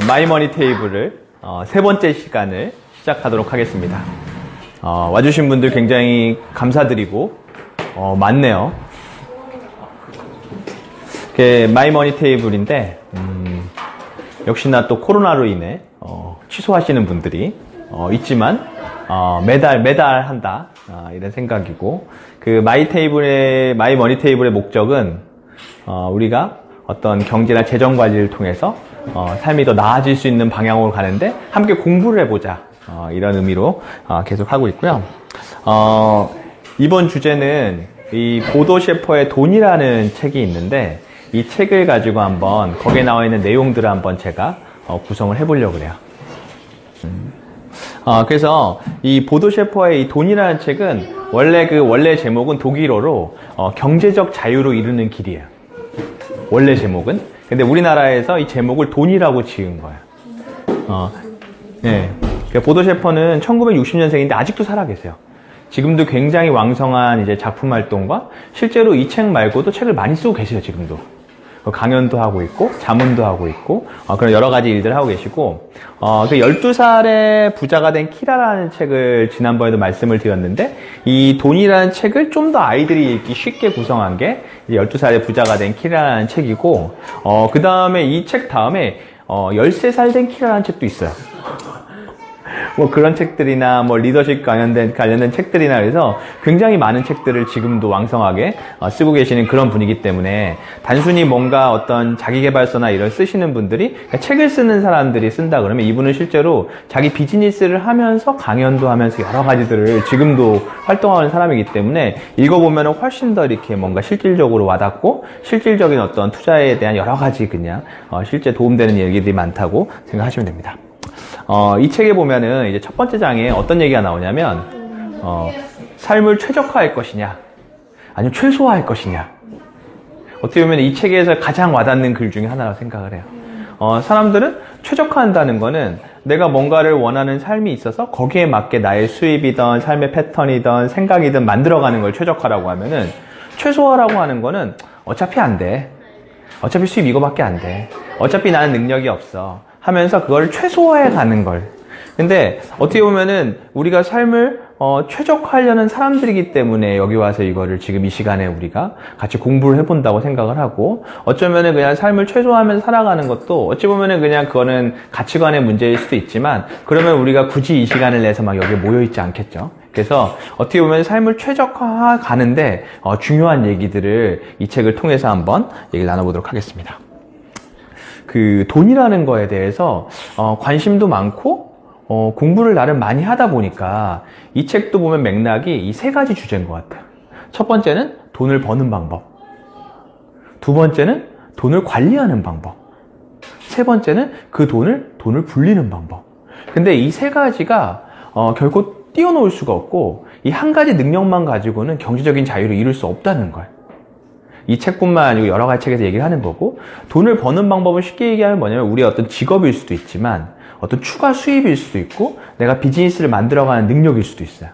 마이머니 테이블을 세 번째 시간을 시작하도록 하겠습니다. 와주신 분들 굉장히 감사드리고 많네요. 마이머니 테이블인데 역시나 또 코로나로 인해 취소하시는 분들이 있지만 매달 한다 이런 생각이고, 그 마이머니 테이블의 목적은 우리가 어떤 경제나 재정 관리를 통해서 삶이 더 나아질 수 있는 방향으로 가는데 함께 공부를 해보자 이런 의미로 계속 하고 있고요. 이번 주제는 이 보도 셰퍼의 돈이라는 책이 있는데, 이 책을 가지고 한번 거기에 나와 있는 내용들을 한번 제가 구성을 해보려고 그래요. 그래서 이 보도 셰퍼의 이 돈이라는 책은 원래 제목은 독일어로 경제적 자유로 이루는 길이에요. 원래 제목은. 근데 우리나라에서 이 제목을 돈이라고 지은 거예요. 네. 보도 셰퍼는 1960년생인데 아직도 살아계세요. 지금도 굉장히 왕성한 이제 작품 활동과 실제로 이 책 말고도 책을 많이 쓰고 계세요, 지금도. 강연도 하고 있고, 자문도 하고 있고, 그런 여러 가지 일들을 하고 계시고, 그 12살에 부자가 된 키라라는 책을 지난번에도 말씀을 드렸는데, 이 돈이라는 책을 좀 더 아이들이 읽기 쉽게 구성한 게 12살에 부자가 된 키라라는 책이고, 그 다음에 이 책 다음에 13살 된 키라라는 책도 있어요. 뭐 그런 책들이나 뭐 리더십 관련된 책들이나 그래서 굉장히 많은 책들을 지금도 왕성하게 쓰고 계시는 그런 분이기 때문에, 단순히 뭔가 어떤 자기계발서나 이런 쓰시는 분들이 책을 쓰는 사람들이 쓴다 그러면 이분은 실제로 자기 비즈니스를 하면서 강연도 하면서 여러 가지들을 지금도 활동하는 사람이기 때문에 읽어보면 훨씬 더 이렇게 뭔가 실질적으로 와닿고 실질적인 어떤 투자에 대한 여러 가지 그냥 실제 도움되는 얘기들이 많다고 생각하시면 됩니다. 이 책에 보면은 이제 첫 번째 장에 어떤 얘기가 나오냐면, 삶을 최적화할 것이냐, 아니면 최소화할 것이냐. 어떻게 보면 이 책에서 가장 와닿는 글 중에 하나라고 생각을 해요. 사람들은 최적화한다는 거는 내가 뭔가를 원하는 삶이 있어서 거기에 맞게 나의 수입이든 삶의 패턴이든 생각이든 만들어가는 걸 최적화라고 하면은, 최소화라고 하는 거는 어차피 안 돼. 어차피 수입 이거밖에 안 돼. 어차피 나는 능력이 없어. 하면서 그걸 최소화해 가는 걸. 근데 어떻게 보면은 우리가 삶을 최적화하려는 사람들이기 때문에 여기 와서 이거를 지금 이 시간에 우리가 같이 공부를 해본다고 생각을 하고, 어쩌면은 그냥 삶을 최소화하면서 살아가는 것도 어찌 보면은 그냥 그거는 가치관의 문제일 수도 있지만, 그러면 우리가 굳이 이 시간을 내서 막 여기에 모여있지 않겠죠. 그래서 어떻게 보면 삶을 최적화해 가는데 중요한 얘기들을 이 책을 통해서 한번 얘기를 나눠보도록 하겠습니다. 그 돈이라는 거에 대해서 관심도 많고 공부를 나름 많이 하다 보니까 이 책도 보면 맥락이 이 세 가지 주제인 것 같아요. 첫 번째는 돈을 버는 방법, 두 번째는 돈을 관리하는 방법, 세 번째는 그 돈을 불리는 방법. 근데 이 세 가지가 결코 띄워놓을 수가 없고, 이 한 가지 능력만 가지고는 경제적인 자유를 이룰 수 없다는 거예요. 이 책뿐만 아니고 여러 가지 책에서 얘기를 하는 거고, 돈을 버는 방법은 쉽게 얘기하면 뭐냐면 우리의 어떤 직업일 수도 있지만 어떤 추가 수입일 수도 있고 내가 비즈니스를 만들어가는 능력일 수도 있어요.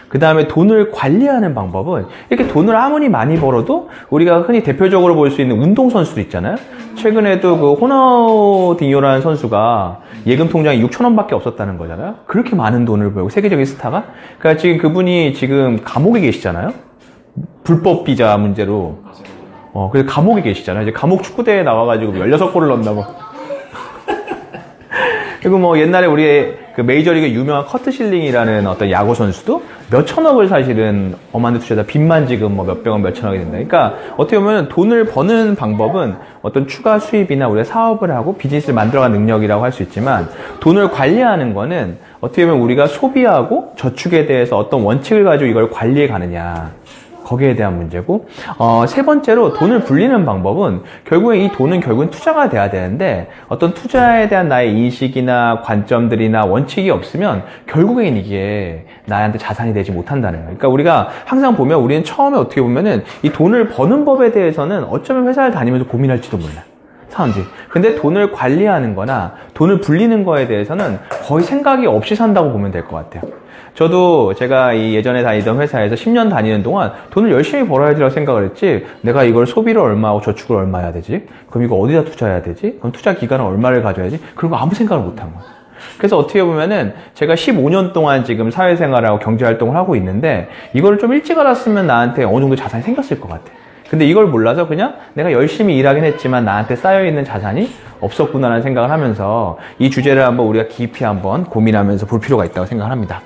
그 다음에 돈을 관리하는 방법은, 이렇게 돈을 아무리 많이 벌어도 우리가 흔히 대표적으로 볼 수 있는 운동선수도 있잖아요. 최근에도 그 호나우딩요라는 선수가 예금 통장에 6,000원 밖에 없었다는 거잖아요. 그렇게 많은 돈을 벌고, 세계적인 스타가. 그러니까 지금 그분이 지금 감옥에 계시잖아요. 불법 비자 문제로. 그래서 감옥에 계시잖아요. 이제 감옥 축구대회에 나와가지고 16골을 넣는다고. 그리고 뭐 옛날에 우리의 그 메이저리그 유명한 커트 실링이라는 어떤 야구 선수도 몇천억을 사실은 어마한데 투자하다 빚만 지금 뭐 몇백억 몇천억이 된다. 그러니까 어떻게 보면 돈을 버는 방법은 어떤 추가 수입이나 우리가 사업을 하고 비즈니스를 만들어가는 능력이라고 할 수 있지만, 돈을 관리하는 거는 어떻게 보면 우리가 소비하고 저축에 대해서 어떤 원칙을 가지고 이걸 관리해 가느냐, 거기에 대한 문제고, 세 번째로 돈을 불리는 방법은 결국에 이 돈은 결국은 투자가 돼야 되는데, 어떤 투자에 대한 나의 인식이나 관점들이나 원칙이 없으면 결국엔 이게 나한테 자산이 되지 못한다는 거예요. 그러니까 우리가 항상 보면, 우리는 처음에 어떻게 보면은 이 돈을 버는 법에 대해서는 어쩌면 회사를 다니면서 고민할지도 몰라요. 파운드. 근데 돈을 관리하는 거나 돈을 불리는 거에 대해서는 거의 생각이 없이 산다고 보면 될 것 같아요. 저도 제가 이 예전에 다니던 회사에서 10년 다니는 동안 돈을 열심히 벌어야지라고 생각을 했지, 내가 이걸 소비를 얼마하고 저축을 얼마 해야 되지? 그럼 이거 어디다 투자해야 되지? 그럼 투자 기간은 얼마를 가져야지? 그런 거 아무 생각을 못 한 거예요. 그래서 어떻게 보면은 제가 15년 동안 지금 사회생활하고 경제활동을 하고 있는데, 이거를 좀 일찍 알았으면 나한테 어느 정도 자산이 생겼을 것 같아. 근데 이걸 몰라서 그냥 내가 열심히 일하긴 했지만 나한테 쌓여있는 자산이 없었구나라는 생각을 하면서 이 주제를 한번 우리가 깊이 한번 고민하면서 볼 필요가 있다고 생각을 합니다.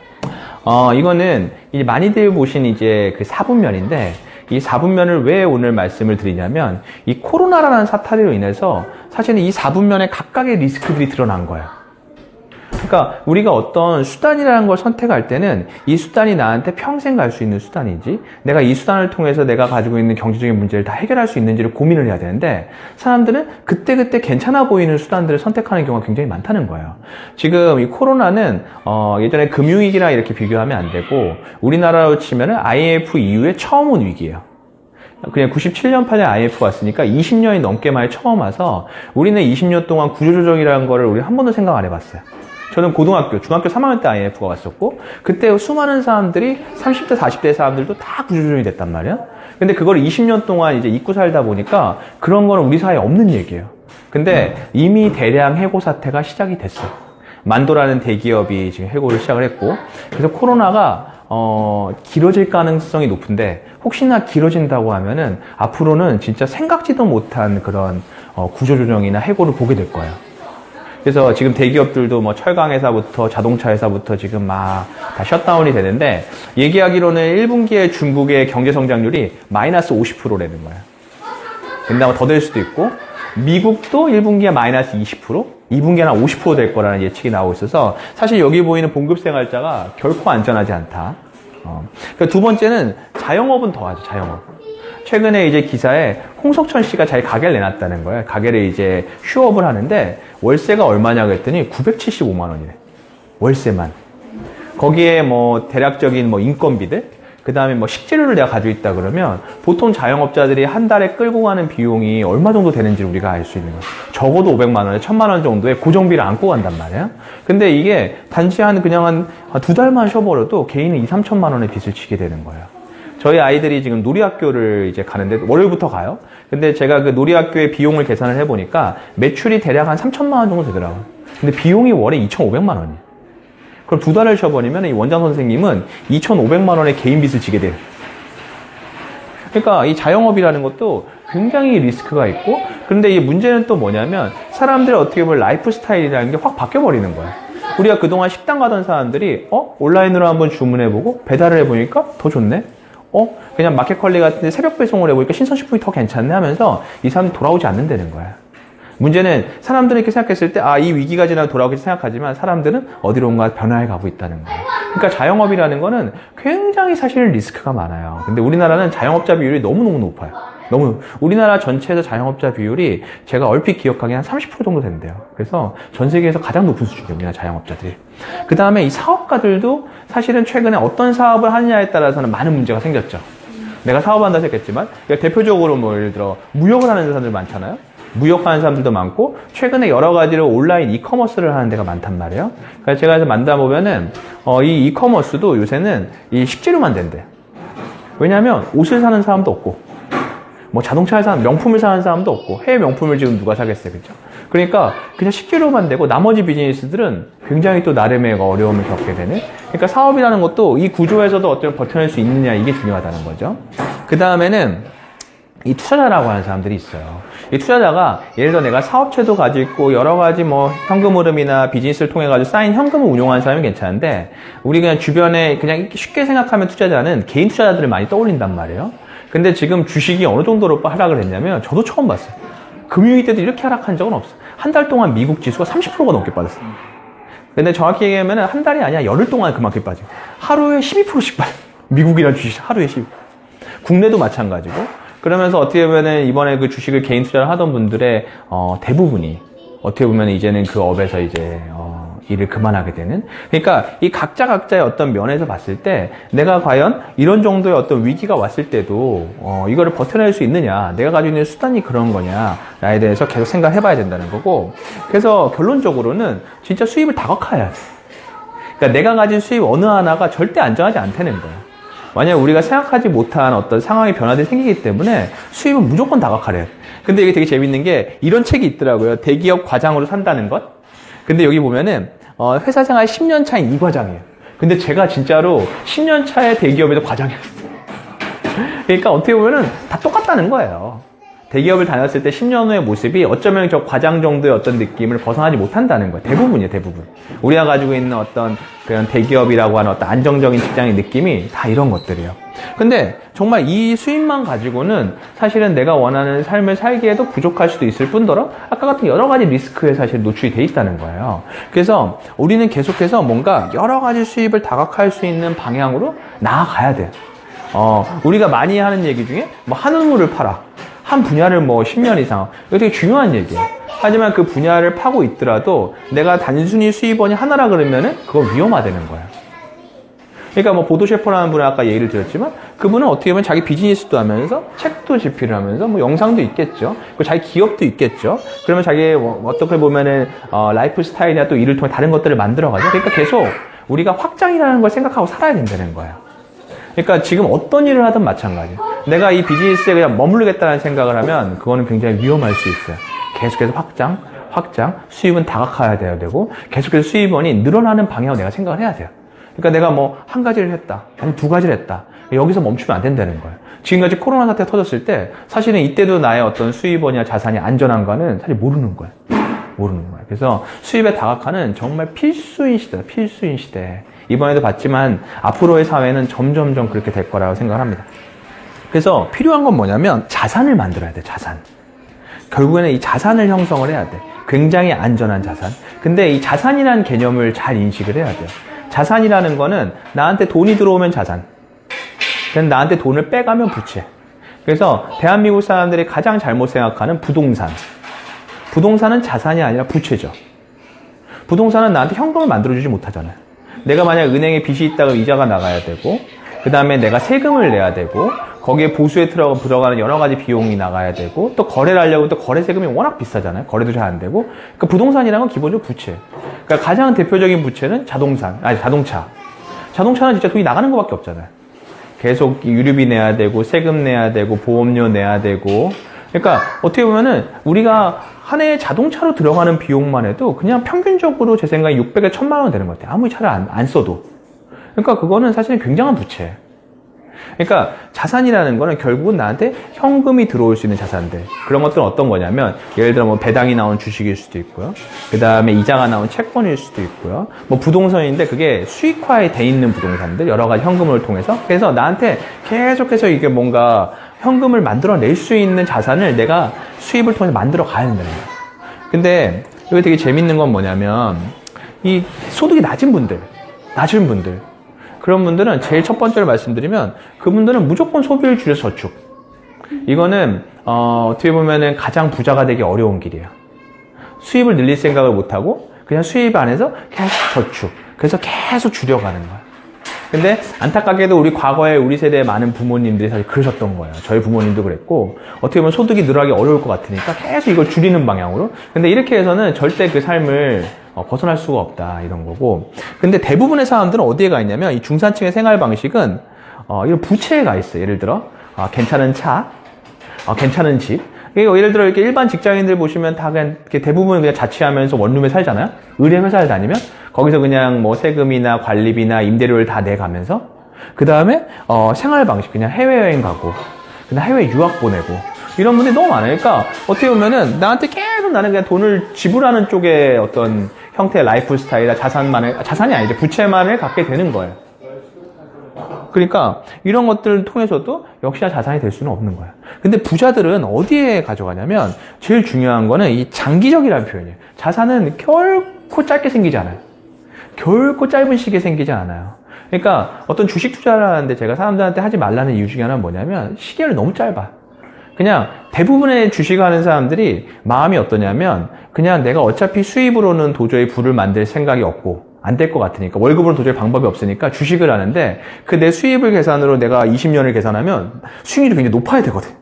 이거는 이제 많이들 보신 이제 그 4분면인데, 이 4분면을 왜 오늘 말씀을 드리냐면, 이 코로나라는 사태로 인해서 사실은 이 4분면에 각각의 리스크들이 드러난 거예요. 그러니까 우리가 어떤 수단이라는 걸 선택할 때는 이 수단이 나한테 평생 갈 수 있는 수단인지, 내가 이 수단을 통해서 내가 가지고 있는 경제적인 문제를 다 해결할 수 있는지를 고민을 해야 되는데, 사람들은 그때그때 괜찮아 보이는 수단들을 선택하는 경우가 굉장히 많다는 거예요. 지금 이 코로나는 예전에 금융위기랑 이렇게 비교하면 안 되고, 우리나라로 치면은 IMF 이후에 처음 온 위기예요. 그냥 97년, 8년 IMF 왔으니까 20년이 넘게 만에 처음 와서, 우리는 20년 동안 구조조정이라는 거를 우리 한 번도 생각 안 해봤어요. 저는 중학교 3학년 때 IMF가 왔었고, 그때 수많은 사람들이 30대, 40대 사람들도 다 구조조정이 됐단 말이야. 근데 그걸 20년 동안 이제 잊고 살다 보니까 그런 거는 우리 사회에 없는 얘기예요. 근데 이미 대량 해고 사태가 시작이 됐어요. 만도라는 대기업이 지금 해고를 시작을 했고, 그래서 코로나가 길어질 가능성이 높은데, 혹시나 길어진다고 하면은 앞으로는 진짜 생각지도 못한 그런 구조조정이나 해고를 보게 될 거예요. 그래서 지금 대기업들도 뭐 철강회사부터 자동차 회사부터 지금 막 다 셧다운이 되는데, 얘기하기로는 1분기에 중국의 경제 성장률이 마이너스 50%라는 거예요. 근데 더 될 수도 있고, 미국도 1분기에 마이너스 20%, 2분기에는 한 50% 될 거라는 예측이 나오고 있어서, 사실 여기 보이는 봉급생활자가 결코 안전하지 않다. 그러니까 두 번째는 자영업은 더하죠, 자영업. 최근에 이제 기사에 홍석천 씨가 자기 가게를 내놨다는 거예요. 가게를 이제 휴업을 하는데 월세가 얼마냐 그랬더니 975만 원이래. 월세만. 거기에 뭐 대략적인 뭐 인건비들, 그 다음에 뭐 식재료를 내가 가지고 있다 그러면 보통 자영업자들이 한 달에 끌고 가는 비용이 얼마 정도 되는지 우리가 알 수 있는 거예요. 적어도 500만 원에 1000만 원 정도의 고정비를 안고 간단 말이에요. 근데 이게 단지 그냥 한 두 달만 쉬어버려도 개인은 2, 3천만 원의 빚을 지게 되는 거예요. 저희 아이들이 지금 놀이학교를 이제 가는데, 월요일부터 가요. 근데 제가 그 놀이학교의 비용을 계산을 해보니까 매출이 대략 한 3천만 원 정도 되더라고요. 근데 비용이 월에 2,500만 원이에요. 그럼 두 달을 쉬어버리면 이 원장 선생님은 2,500만 원의 개인 빚을 지게 돼요. 그러니까 이 자영업이라는 것도 굉장히 리스크가 있고, 그런데 이 문제는 또 뭐냐면, 사람들의 어떻게 보면 라이프 스타일이라는 게 확 바뀌어버리는 거예요. 우리가 그동안 식당 가던 사람들이 온라인으로 한번 주문해보고 배달을 해보니까 더 좋네? 그냥 마켓컬리 같은데 새벽 배송을 해보니까 신선식품이 더 괜찮네 하면서 이 사람들이 돌아오지 않는다는 거야. 문제는 사람들이 이렇게 생각했을 때, 이 위기가 지나면 돌아오겠지 생각하지만, 사람들은 어디론가 변화해 가고 있다는 거예요. 그러니까 자영업이라는 거는 굉장히 사실 리스크가 많아요. 근데 우리나라는 자영업자 비율이 너무너무 높아요. 우리나라 전체에서 자영업자 비율이 제가 얼핏 기억하기에 한 30% 정도 된대요. 그래서 전 세계에서 가장 높은 수준입니다, 자영업자들이. 그 다음에 이 사업가들도 사실은 최근에 어떤 사업을 하느냐에 따라서는 많은 문제가 생겼죠. 내가 사업한다 했겠지만, 대표적으로 뭐 예를 들어 무역을 하는 사람들 많잖아요. 무역하는 사람들도 많고, 최근에 여러 가지로 온라인 이커머스를 하는 데가 많단 말이에요. 그래서 제가 만나보면은 이 이커머스도 요새는 이 식재료만 된대요. 왜냐하면 옷을 사는 사람도 없고, 뭐 자동차를 사는, 명품을 사는 사람도 없고, 해외 명품을 지금 누가 사겠어요, 그죠? 그러니까 그냥 식재료만 되고, 나머지 비즈니스들은 굉장히 또 나름의 어려움을 겪게 되는. 그러니까 사업이라는 것도 이 구조에서도 어떻게 버텨낼 수 있느냐, 이게 중요하다는 거죠. 그 다음에는 이 투자자라고 하는 사람들이 있어요. 이 투자자가 예를 들어 내가 사업체도 가지고 있고 여러 가지 뭐 현금 흐름이나 비즈니스를 통해 가지고 쌓인 현금을 운용하는 사람이 괜찮은데, 우리 그냥 주변에 그냥 쉽게 생각하면 투자자는 개인 투자자들을 많이 떠올린단 말이에요. 근데 지금 주식이 어느 정도로 하락을 했냐면, 저도 처음 봤어요. 금융위기 때도 이렇게 하락한 적은 없어요. 한 달 동안 미국 지수가 30%가 넘게 빠졌어요. 근데 정확히 얘기하면 한 달이 아니라 열흘 동안 그만큼 빠져요. 하루에 12%씩 빠져요. 미국이란 주식 하루에 12%. 국내도 마찬가지고. 그러면서 어떻게 보면은 이번에 그 주식을 개인 투자를 하던 분들의 대부분이 어떻게 보면 이제는 그 업에서 이제 일을 그만하게 되는. 그러니까 이 각자의 어떤 면에서 봤을 때 내가 과연 이런 정도의 어떤 위기가 왔을 때도 이거를 버텨낼 수 있느냐, 내가 가지고 있는 수단이 그런 거냐에 대해서 계속 생각해 봐야 된다는 거고. 그래서 결론적으로는 진짜 수입을 다각화해야 돼. 그러니까 내가 가진 수입 어느 하나가 절대 안정하지 않다는 거야. 만약 우리가 생각하지 못한 어떤 상황의 변화들이 생기기 때문에 수입은 무조건 다각화래요. 근데 이게 되게 재밌는 게 이런 책이 있더라고요. 대기업 과장으로 산다는 것. 근데 여기 보면은 회사 생활 10년 차인 이 과장이에요. 근데 제가 진짜로 10년 차의 대기업에서 과장이었어요. 그러니까 어떻게 보면은 다 똑같다는 거예요. 대기업을 다녔을 때 10년 후의 모습이 어쩌면 저 과장 정도의 어떤 느낌을 벗어나지 못한다는 거예요. 대부분이에요, 대부분. 우리가 가지고 있는 어떤 그런 대기업이라고 하는 어떤 안정적인 직장의 느낌이 다 이런 것들이에요. 근데 정말 이 수입만 가지고는 사실은 내가 원하는 삶을 살기에도 부족할 수도 있을 뿐더러 아까 같은 여러 가지 리스크에 사실 노출이 돼 있다는 거예요. 그래서 우리는 계속해서 뭔가 여러 가지 수입을 다각화할 수 있는 방향으로 나아가야 돼요. 우리가 많이 하는 얘기 중에 뭐 한우물을 팔아. 한 분야를 뭐 10년 이상. 이거 되게 중요한 얘기예요. 하지만 그 분야를 파고 있더라도 내가 단순히 수입원이 하나라 그러면은 그거 위험하다는 거예요. 그러니까 뭐 보도 셰퍼라는 분을 아까 얘기를 드렸지만 그분은 어떻게 보면 자기 비즈니스도 하면서 책도 집필을 하면서 뭐 영상도 있겠죠. 그리고 자기 기업도 있겠죠. 그러면 자기의 어떻게 보면은 라이프 스타일이나 또 일을 통해 다른 것들을 만들어가죠. 그러니까 계속 우리가 확장이라는 걸 생각하고 살아야 된다는 거예요. 그러니까 지금 어떤 일을 하든 마찬가지. 내가 이 비즈니스에 그냥 머무르겠다는 생각을 하면 그거는 굉장히 위험할 수 있어요. 계속해서 확장, 수입은 다각화해야 돼야 되고 계속해서 수입원이 늘어나는 방향으로 내가 생각을 해야 돼요. 그러니까 내가 뭐 한 가지를 했다, 아니 두 가지를 했다. 여기서 멈추면 안 된다는 거예요. 지금까지 코로나 사태가 터졌을 때 사실은 이때도 나의 어떤 수입원이나 자산이 안전한가는 사실 모르는 거예요. 그래서 수입의 다각화는 정말 필수인 시대다. 필수인 시대. 이번에도 봤지만 앞으로의 사회는 점점점 그렇게 될 거라고 생각을 합니다. 그래서 필요한 건 뭐냐면 자산을 만들어야 돼. 자산. 결국에는 이 자산을 형성을 해야 돼. 굉장히 안전한 자산. 근데 이 자산이라는 개념을 잘 인식을 해야 돼요. 자산이라는 거는 나한테 돈이 들어오면 자산. 근데 나한테 돈을 빼가면 부채. 그래서 대한민국 사람들이 가장 잘못 생각하는 부동산. 부동산은 자산이 아니라 부채죠. 부동산은 나한테 현금을 만들어주지 못하잖아요. 내가 만약 은행에 빚이 있다고 이자가 나가야 되고, 그 다음에 내가 세금을 내야 되고, 거기에 보수에 들어가는 여러 가지 비용이 나가야 되고, 또 거래를 하려고 또 거래 세금이 워낙 비싸잖아요. 거래도 잘 안 되고. 그러니까 부동산이라는 건 기본적으로 부채. 그러니까 가장 대표적인 부채는 자동차. 자동차는 진짜 돈이 나가는 것밖에 없잖아요. 계속 유류비 내야 되고, 세금 내야 되고, 보험료 내야 되고. 그러니까 어떻게 보면은 우리가 한 해에 자동차로 들어가는 비용만 해도 그냥 평균적으로 제 생각에 600에 1000만 원 되는 것 같아요. 아무리 차를 안 써도. 그러니까 그거는 사실은 굉장한 부채. 그러니까 자산이라는 거는 결국은 나한테 현금이 들어올 수 있는 자산들. 그런 것들은 어떤 거냐면 예를 들어 뭐 배당이 나온 주식일 수도 있고요. 그 다음에 이자가 나온 채권일 수도 있고요. 뭐 부동산인데 그게 수익화에 돼 있는 부동산들 여러 가지 현금을 통해서 그래서 나한테 계속해서 이게 뭔가 현금을 만들어낼 수 있는 자산을 내가 수입을 통해서 만들어 가야 된다는 거예요. 근데 이거 되게 재밌는 건 뭐냐면 이 소득이 낮은 분들 그런 분들은 제일 첫 번째로 말씀드리면 그분들은 무조건 소비를 줄여서 저축. 이거는 어떻게 보면은 가장 부자가 되기 어려운 길이에요. 수입을 늘릴 생각을 못하고 그냥 수입 안에서 계속 저축. 그래서 계속 줄여가는 거예요. 근데 안타깝게도 우리 과거에 우리 세대의 많은 부모님들이 사실 그러셨던 거예요. 저희 부모님도 그랬고 어떻게 보면 소득이 늘어나기 어려울 것 같으니까 계속 이걸 줄이는 방향으로. 근데 이렇게 해서는 절대 그 삶을 벗어날 수가 없다 이런 거고. 근데 대부분의 사람들은 어디에 가 있냐면 이 중산층의 생활 방식은 이런 부채에 가 있어요. 예를 들어 괜찮은 차, 괜찮은 집. 예를 들어 이렇게 일반 직장인들 보시면 다 그냥 대부분 그냥 자취하면서 원룸에 살잖아요. 의뢰 회사를 다니면 거기서 그냥 뭐 세금이나 관리비나 임대료를 다 내가면서 그 다음에 생활 방식 그냥 해외여행 가고 그냥 해외 유학 보내고 이런 분들이 너무 많아요. 그러니까 어떻게 보면은 나한테 계속 나는 그냥 돈을 지불하는 쪽에 어떤 형태의 라이프 스타일이나 자산이 아니죠. 부채만을 갖게 되는 거예요. 그러니까 이런 것들을 통해서도 역시나 자산이 될 수는 없는 거예요. 근데 부자들은 어디에 가져가냐면 제일 중요한 거는 이 장기적이라는 표현이에요. 자산은 결코 짧게 생기지 않아요. 결코 짧은 시기에 생기지 않아요. 그러니까 어떤 주식 투자를 하는데 제가 사람들한테 하지 말라는 이유 중에 하나는 뭐냐면 시계를 너무 짧아. 그냥 대부분의 주식하는 사람들이 마음이 어떠냐면 그냥 내가 어차피 수입으로는 도저히 부를 만들 생각이 없고 안 될 것 같으니까 월급으로 도저히 방법이 없으니까 주식을 하는데 그 내 수입을 계산으로 내가 20년을 계산하면 수익률이 굉장히 높아야 되거든.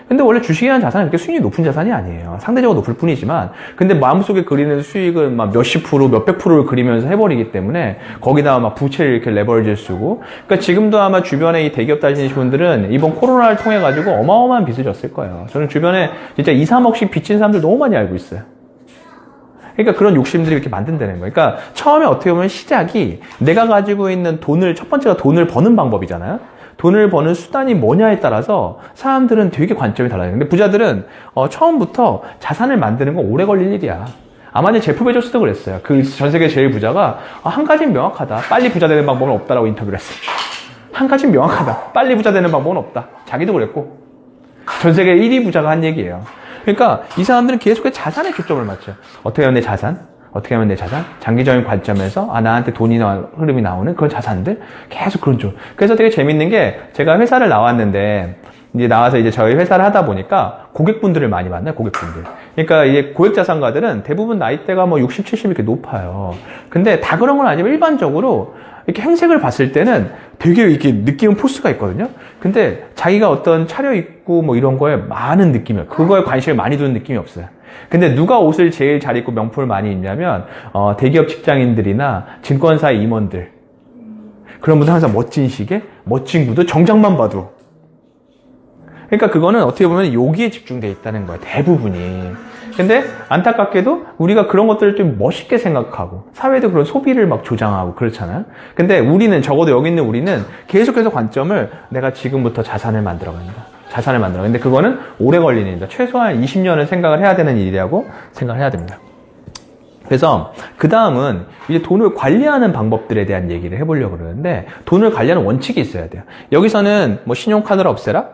근데 원래 주식이라는 자산은 그렇게 수익이 높은 자산이 아니에요. 상대적으로 높을 뿐이지만 근데 마음속에 그리는 수익을 막 몇십 프로, 몇백 프로를 그리면서 해버리기 때문에 거기다가 막 부채를 이렇게 레버리지를 쓰고 그러니까 지금도 아마 주변에 이 대기업 다니시는 분들은 이번 코로나를 통해 가지고 어마어마한 빚을 졌을 거예요. 저는 주변에 진짜 2, 3억씩 빚진 사람들 너무 많이 알고 있어요. 그러니까 그런 욕심들이 이렇게 만든다는 거예요. 그러니까 처음에 어떻게 보면 시작이 내가 가지고 있는 돈을 첫 번째가 돈을 버는 방법이잖아요. 돈을 버는 수단이 뭐냐에 따라서 사람들은 되게 관점이 달라요. 근데 부자들은 처음부터 자산을 만드는 건 오래 걸릴 일이야. 아마 이제 제프 베조스도 그랬어요. 그 전 세계 제일 부자가 한 가지는 명확하다. 빨리 부자 되는 방법은 없다라고 인터뷰를 했어요. 한 가지는 명확하다. 빨리 부자 되는 방법은 없다. 자기도 그랬고 전 세계 1위 부자가 한 얘기예요. 그러니까 이 사람들은 계속해서 자산에 초점을 맞춰요. 어떻게 하면 내 자산? 어떻게 하면 내 자산? 장기적인 관점에서 나한테 돈이 흐름이 나오는 그런 자산들 계속 그런 쪽. 그래서 되게 재밌는 게 제가 회사를 나왔는데 이제 나와서 이제 저희 회사를 하다 보니까 고객분들을 많이 만나요. 고객분들. 그러니까 이제 고액자산가들은 대부분 나이대가 뭐 60, 70 이렇게 높아요. 근데 다 그런 건 아니지만 일반적으로 이렇게 행색을 봤을 때는 되게 이렇게 느끼는 포스가 있거든요. 근데 자기가 어떤 차려입고 뭐 이런 거에 많은 느낌이에요. 그거에 관심을 많이 두는 느낌이 없어요. 근데 누가 옷을 제일 잘 입고 명품을 많이 입냐면 대기업 직장인들이나 증권사 임원들. 그런 분들 항상 멋진 시계, 멋진 구두, 정장만 봐도. 그러니까 그거는 어떻게 보면 여기에 집중되어 있다는 거예요. 대부분이. 근데 안타깝게도 우리가 그런 것들을 좀 멋있게 생각하고 사회도 그런 소비를 막 조장하고 그렇잖아요. 근데 우리는 적어도 여기 있는 우리는 계속해서 관점을 내가 지금부터 자산을 만들어 간다. 자산을 만들어. 근데 그거는 오래 걸리는 일이다. 최소한 20년은 생각을 해야 되는 일이라고 생각을 해야 됩니다. 그래서 그 다음은 이제 돈을 관리하는 방법들에 대한 얘기를 해보려고 그러는데 돈을 관리하는 원칙이 있어야 돼요. 여기서는 뭐 신용카드를 없애라,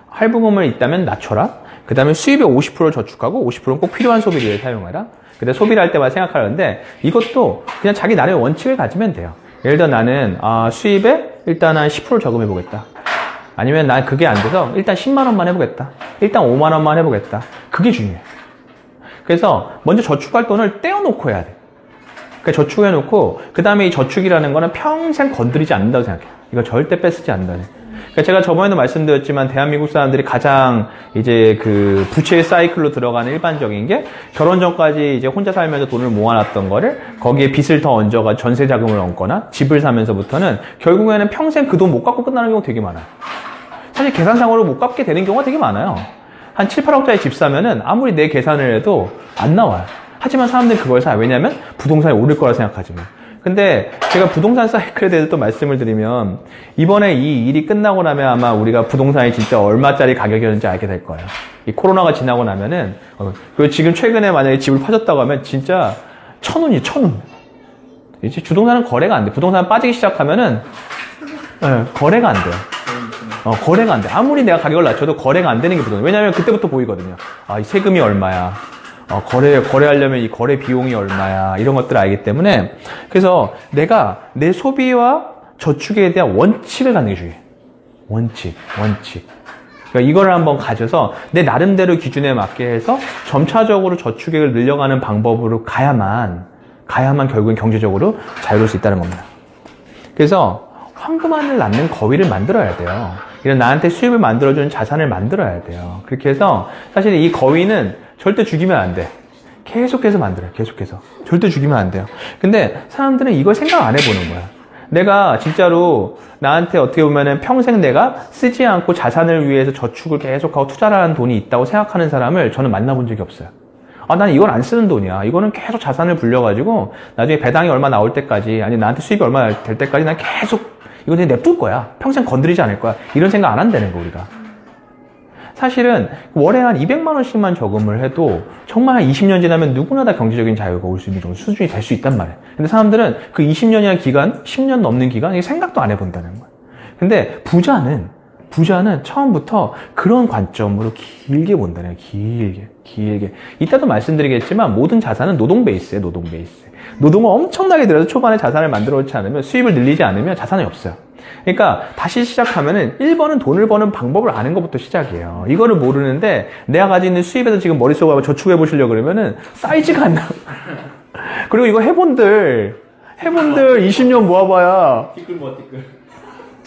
할부금을 있다면 낮춰라, 그 다음에 수입의 50%를 저축하고 50%는 꼭 필요한 소비를 위해 사용해라. 근데 소비를 할 때마다 생각하는데 이것도 그냥 자기 나름의 원칙을 가지면 돼요. 예를 들어 나는 수입에 일단 한 10% 저금해보겠다. 아니면 난 그게 안 돼서 일단 10만 원만 해보겠다. 일단 5만 원만 해보겠다. 그게 중요해. 그래서 먼저 저축할 돈을 떼어놓고 해야 돼. 그러니까 저축해놓고 그 다음에 이 저축이라는 거는 평생 건드리지 않는다고 생각해. 이거 절대 뺏쓰지 않는다. 그러니까 제가 저번에도 말씀드렸지만 대한민국 사람들이 가장 이제 그 부채의 사이클로 들어가는 일반적인 게 결혼 전까지 이제 혼자 살면서 돈을 모아놨던 거를 거기에 빚을 더 얹어가 전세 자금을 얹거나 집을 사면서부터는 결국에는 평생 그 돈 못 갚고 끝나는 경우가 되게 많아요. 사실 계산상으로 못 갚게 되는 경우가 되게 많아요. 한 7, 8억짜리 집 사면은 아무리 내 계산을 해도 안 나와요. 하지만 사람들이 그걸 사요. 왜냐하면 부동산이 오를 거라 생각하지만. 근데 제가 부동산 사이클에 대해서 또 말씀을 드리면 이번에 이 일이 끝나고 나면 아마 우리가 부동산이 진짜 얼마짜리 가격이었는지 알게 될 거예요. 이 코로나가 지나고 나면은 그리고 지금 최근에 만약에 집을 파셨다고 하면 진짜 1,000원이에요. 1,000원. 이제 주동산은 거래가 안 돼. 부동산 빠지기 시작하면은 거래가 안 돼요. 거래가 안 돼. 아무리 내가 가격을 낮춰도 거래가 안 되는 게 부동산. 왜냐하면 그때부터 보이거든요. 이 세금이 얼마야. 거래하려면 이 거래 비용이 얼마야. 이런 것들을 알기 때문에. 그래서 내가 내 소비와 저축에 대한 원칙을 갖는 게 중요해. 원칙. 그러니까 이거를 한번 가져서 내 나름대로 기준에 맞게 해서 점차적으로 저축액을 늘려가는 방법으로 가야만 결국엔 경제적으로 자유로울 수 있다는 겁니다. 그래서 황금알을 낳는 거위를 만들어야 돼요. 이런 나한테 수입을 만들어주는 자산을 만들어야 돼요. 그렇게 해서 사실 이 거위는 절대 죽이면 안 돼. 계속해서 만들어요. 계속해서. 절대 죽이면 안 돼요. 근데 사람들은 이걸 생각 안 해보는 거야. 내가 진짜로 나한테 어떻게 보면은 평생 내가 쓰지 않고 자산을 위해서 저축을 계속하고 투자를 하는 돈이 있다고 생각하는 사람을 저는 만나본 적이 없어요. 난 이건 안 쓰는 돈이야. 이거는 계속 자산을 불려가지고 나중에 배당이 얼마 나올 때까지, 아니 나한테 수입이 얼마 될 때까지 난 계속 이거 그냥 냅둘 거야. 평생 건드리지 않을 거야. 이런 생각 안 한다는 거, 우리가. 사실은 월에 한 200만 원씩만 저금을 해도 정말 한 20년 지나면 누구나 다 경제적인 자유가 올 수 있는 정도 수준이 될 수 있단 말이에요. 근데 사람들은 그 20년이라는 기간, 10년 넘는 기간, 생각도 안 해본다는 거예요. 근데 부자는 처음부터 그런 관점으로 길게 본다는 거예요. 길게. 이따도 말씀드리겠지만 모든 자산은 노동 베이스예요. 노동을 엄청나게 들여서 초반에 자산을 만들어 놓지 않으면, 수입을 늘리지 않으면 자산이 없어요. 그러니까 다시 시작하면은 1번은 돈을 버는 방법을 아는 것부터 시작이에요. 이거를 모르는데 내가 가지고 있는 수입에서 지금 머릿속에 저축해 보시려고 그러면은 사이즈가 안 나와. 그리고 이거 해본들 20년 모아봐야 티끌 뭐 티끌.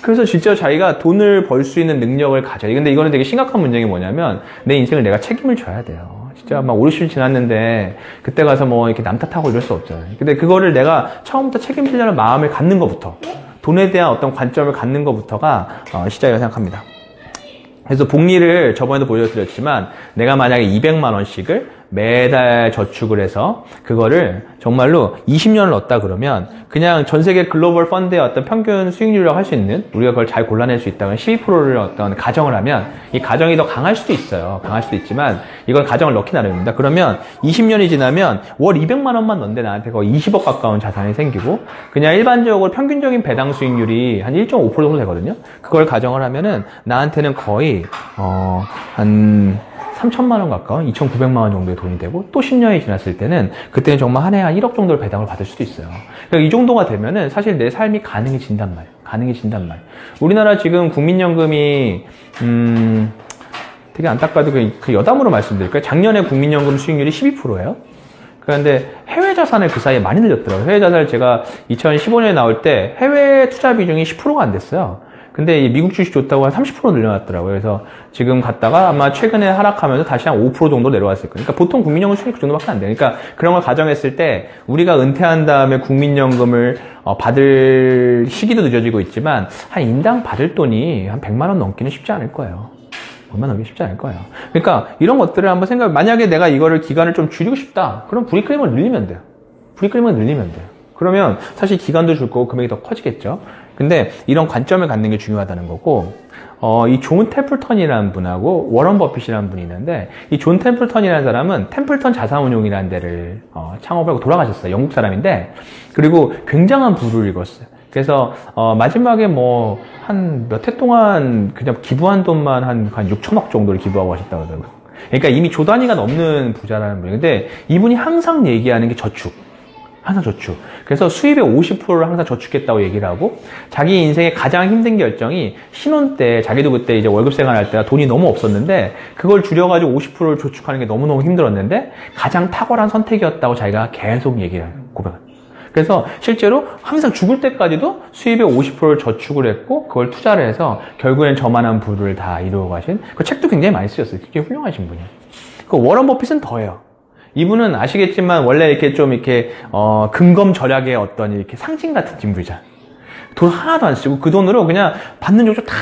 그래서 진짜 자기가 돈을 벌 수 있는 능력을 가져요. 근데 이거는 되게 심각한 문제가 뭐냐면 내 인생을 내가 책임을 져야 돼요. 진짜 막 5, 60년 지났는데 그때 가서 뭐 이렇게 남 탓하고 이럴 수 없잖아요. 근데 그거를 내가 처음부터 책임지려는 마음을 갖는 것부터 돈에 대한 어떤 관점을 갖는 것부터가 시작이라고 생각합니다. 그래서 복리를 저번에도 보여드렸지만 내가 만약에 200만 원씩을 매달 저축을 해서 그거를 정말로 20년을 넣었다 그러면 그냥 전 세계 글로벌 펀드의 어떤 평균 수익률이라고 할 수 있는 우리가 그걸 잘 골라낼 수 있다면 12%를 어떤 가정을 하면 이 가정이 더 강할 수도 있어요. 강할 수도 있지만 이걸 가정을 넣기 나름입니다. 그러면 20년이 지나면 월 200만 원만 넣는데 나한테 거의 20억 가까운 자산이 생기고 그냥 일반적으로 평균적인 배당 수익률이 한 1.5% 정도 되거든요. 그걸 가정을 하면은 나한테는 거의 한 3천만 원 가까운 2,900만 원 정도의 돈이 되고 또 10년이 지났을 때는 그때는 정말 한 해에 한 1억 정도를 배당을 받을 수도 있어요. 그러니까 이 정도가 되면은 사실 내 삶이 가능해진단 말이에요. 가능해진단 말이에요. 우리나라 지금 국민연금이 되게 안타까도 그 여담으로 말씀드릴까요? 작년에 국민연금 수익률이 12%예요. 그런데 해외 자산을 그 사이에 많이 늘렸더라고요. 해외 자산을 제가 2015년에 나올 때 해외 투자 비중이 10%가 안 됐어요. 근데 이 미국 주식 좋다고 한 30% 늘려놨더라고요. 그래서 지금 갔다가 아마 최근에 하락하면서 다시 한 5% 정도 내려왔을 거예요. 그러니까 보통 국민연금 수익 그 정도밖에 안 돼요. 그러니까 그런 걸 가정했을 때 우리가 은퇴한 다음에 국민연금을 받을 시기도 늦어지고 있지만 한 인당 받을 돈이 한 100만 원 넘기는 쉽지 않을 거예요. 얼마 넘기 쉽지 않을 거예요. 그러니까 이런 것들을 한번 만약에 내가 이거를 기간을 좀 줄이고 싶다. 그럼 브리클림을 늘리면 돼요. 브리클림을 늘리면 돼요. 그러면 사실 기간도 줄 거고 금액이 더 커지겠죠. 근데 이런 관점을 갖는 게 중요하다는 거고 이 존 템플턴이라는 분하고 워런 버핏이라는 분이 있는데 이 존 템플턴이라는 사람은 템플턴 자산운용이라는 데를 창업하고 돌아가셨어요. 영국 사람인데 그리고 굉장한 부를 읽었어요. 그래서 마지막에 뭐 한 몇 해 동안 그냥 기부한 돈만 한 6천억 정도를 기부하고 하셨다고 하더라고요. 그러니까 이미 조 단위가 넘는 부자라는 분이에요. 근데 이분이 항상 얘기하는 게 저축. 항상 저축. 그래서 수입의 50%를 항상 저축했다고 얘기를 하고 자기 인생의 가장 힘든 결정이 신혼 때 자기도 그때 이제 월급 생활할 때가 돈이 너무 없었는데 그걸 줄여가지고 50%를 저축하는 게 너무너무 힘들었는데 가장 탁월한 선택이었다고 자기가 계속 얘기를 해요. 고백을. 그래서 실제로 항상 죽을 때까지도 수입의 50%를 저축을 했고 그걸 투자를 해서 결국엔 저만한 부를 다 이루어 가신 그 책도 굉장히 많이 쓰였어요. 굉장히 훌륭하신 분이에요. 그 워런 버핏은 더해요. 이분은 아시겠지만 원래 이렇게 좀 이렇게 근검절약의 어떤 이렇게 상징 같은 인물이잖아. 돈 하나도 안 쓰고 그 돈으로 그냥 받는 종족 다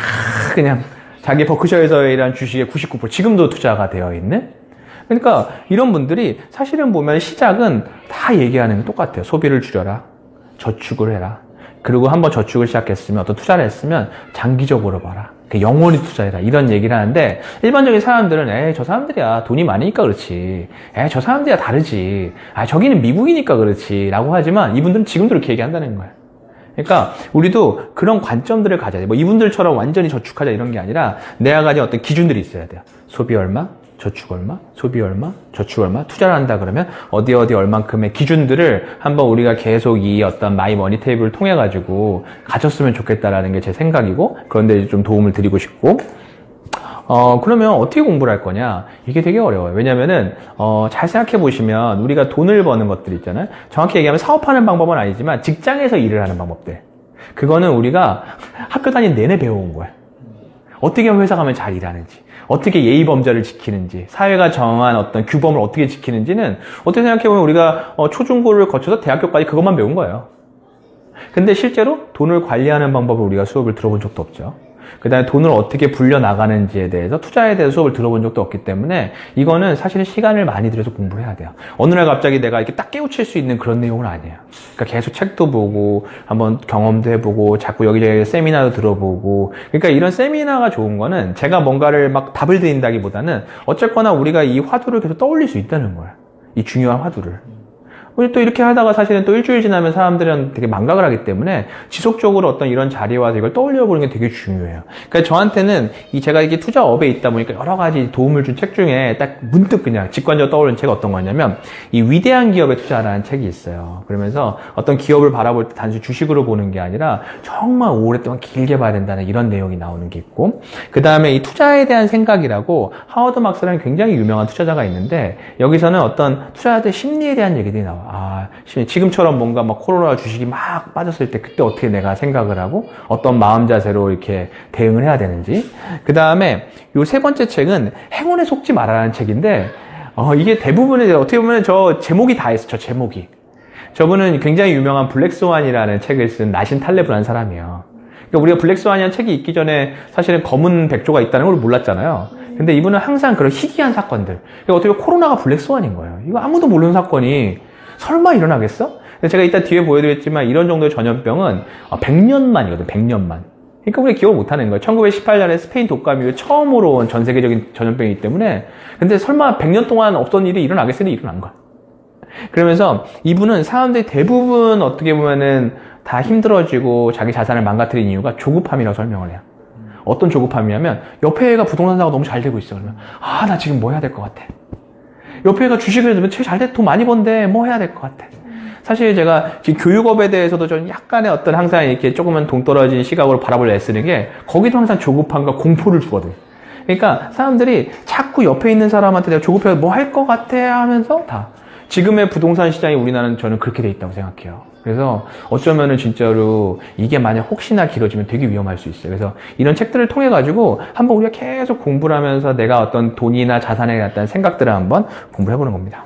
그냥 자기 버크셔에서 일한 주식의 99% 지금도 투자가 되어 있는. 그러니까 이런 분들이 사실은 보면 시작은 다 얘기하는 게 똑같아요. 소비를 줄여라, 저축을 해라. 그리고 한번 저축을 시작했으면 어떤 투자를 했으면 장기적으로 봐라. 영원히 투자해라. 이런 얘기를 하는데 일반적인 사람들은 에이 저 사람들이야 돈이 많으니까 그렇지. 에이 저 사람들이야 다르지. 아 저기는 미국이니까 그렇지. 라고 하지만 이분들은 지금도 이렇게 얘기한다는 거예요. 그러니까 우리도 그런 관점들을 가져야 돼. 뭐 이분들처럼 완전히 저축하자 이런 게 아니라 내가 가진 어떤 기준들이 있어야 돼요. 소비 얼마, 저축 얼마, 소비 얼마, 저축 얼마, 투자를 한다 그러면 어디 얼만큼의 기준들을 한번 우리가 계속 이 어떤 마이 머니 테이블을 통해 가지고 가졌으면 좋겠다라는 게 제 생각이고 그런데 좀 도움을 드리고 싶고 그러면 어떻게 공부를 할 거냐? 이게 되게 어려워요. 왜냐면은 잘 생각해 보시면 우리가 돈을 버는 것들 있잖아요. 정확히 얘기하면 사업하는 방법은 아니지만 직장에서 일을 하는 방법들. 그거는 우리가 학교 다닌 내내 배워온 거예요. 어떻게 회사 가면 잘 일하는지. 어떻게 예의 범절을 지키는지, 사회가 정한 어떤 규범을 어떻게 지키는지는 어떻게 생각해보면 우리가 초중고를 거쳐서 대학교까지 그것만 배운 거예요. 근데 실제로 돈을 관리하는 방법을 우리가 수업을 들어본 적도 없죠. 그 다음에 돈을 어떻게 불려나가는지에 대해서 투자에 대해서 수업을 들어본 적도 없기 때문에 이거는 사실은 시간을 많이 들여서 공부를 해야 돼요. 어느 날 갑자기 내가 이렇게 딱 깨우칠 수 있는 그런 내용은 아니에요. 그러니까 계속 책도 보고 한번 경험도 해보고 자꾸 여기저기 세미나도 들어보고 그러니까 이런 세미나가 좋은 거는 제가 뭔가를 막 답을 드린다기보다는 어쨌거나 우리가 이 화두를 계속 떠올릴 수 있다는 거예요. 이 중요한 화두를. 우리 또 이렇게 하다가 사실은 또 일주일 지나면 사람들은 되게 망각을 하기 때문에 지속적으로 어떤 이런 자리에 와서 이걸 떠올려 보는 게 되게 중요해요. 그러니까 저한테는 제가 이게 투자업에 있다 보니까 여러 가지 도움을 준 책 중에 딱 문득 그냥 직관적으로 떠오르는 책이 어떤 거냐면 이 위대한 기업에 투자라는 책이 있어요. 그러면서 어떤 기업을 바라볼 때 단순히 주식으로 보는 게 아니라 정말 오랫동안 길게 봐야 된다는 이런 내용이 나오는 게 있고, 그 다음에 이 투자에 대한 생각이라고 하워드 막스라는 굉장히 유명한 투자자가 있는데 여기서는 어떤 투자자들 심리에 대한 얘기들이 나와. 지금처럼 뭔가 막 코로나 주식이 막 빠졌을 때 그때 어떻게 내가 생각을 하고 어떤 마음 자세로 이렇게 대응을 해야 되는지. 그 다음에 요 세 번째 책은 행운에 속지 말아라는 책인데 이게 대부분의 어떻게 보면 저 제목이 다 있어. 저 제목이. 저분은 굉장히 유명한 블랙스완이라는 책을 쓴 나신 탈레브라는 사람이에요. 그러니까 우리가 블랙스완이라는 책이 있기 전에 사실은 검은 백조가 있다는 걸 몰랐잖아요. 근데 이분은 항상 그런 희귀한 사건들. 그러니까 어떻게 보면 코로나가 블랙스완인 거예요. 이거 아무도 모르는 사건이 설마 일어나겠어? 제가 이따 뒤에 보여드렸지만 이런 정도의 전염병은 100년 만이거든. 100년 만. 그러니까 우리가 기억을 못하는 거예요. 1918년에 스페인 독감 이후 처음으로 온 전 세계적인 전염병이기 때문에. 근데 설마 100년 동안 없던 일이 일어나겠으니 일어난 거야. 그러면서 이분은 사람들이 대부분 어떻게 보면은 다 힘들어지고 자기 자산을 망가뜨린 이유가 조급함이라고 설명을 해요. 어떤 조급함이냐면 옆에 애가 부동산 사가 너무 잘 되고 있어. 그러면 나 지금 뭐 해야 될 것 같아. 옆에 애가 주식을 해두면 잘 돼, 돈 많이 번데 뭐 해야 될 것 같아. 사실 제가 지금 교육업에 대해서도 좀 약간의 어떤 항상 이렇게 조금은 동떨어진 시각으로 바라볼 애쓰는 게 거기도 항상 조급함과 공포를 주거든. 그러니까 사람들이 자꾸 옆에 있는 사람한테 내가 조급해서 뭐 할 것 같아 하면서 다. 지금의 부동산 시장이 우리나라는 저는 그렇게 돼 있다고 생각해요. 그래서 어쩌면은 진짜로 이게 만약 혹시나 길어지면 되게 위험할 수 있어요. 그래서 이런 책들을 통해 가지고 한번 우리가 계속 공부를 하면서 내가 어떤 돈이나 자산에 대한 생각들을 한번 공부를 해보는 겁니다.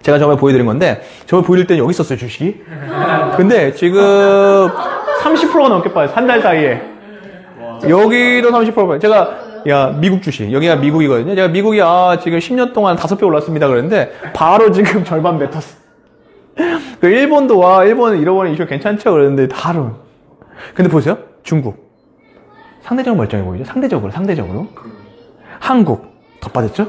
제가 저번에 보여드린 건데 저번에 보여드릴 때는 여기 있었어요, 주식이. 근데 지금 30%가 넘게 빠졌어요. 한 달 사이에. 여기도 30%가 빠졌어요. 제가 미국 주식. 여기가 미국이거든요. 제가 미국이 지금 10년 동안 5배 올랐습니다. 그랬는데 바로 지금 절반 뱉었어. 그 일본도 일본은 잃어버린 이슈 괜찮죠? 그랬는데 바로. 근데 보세요. 중국. 상대적으로 멀쩡해 보이죠? 상대적으로. 한국. 더 빠졌죠?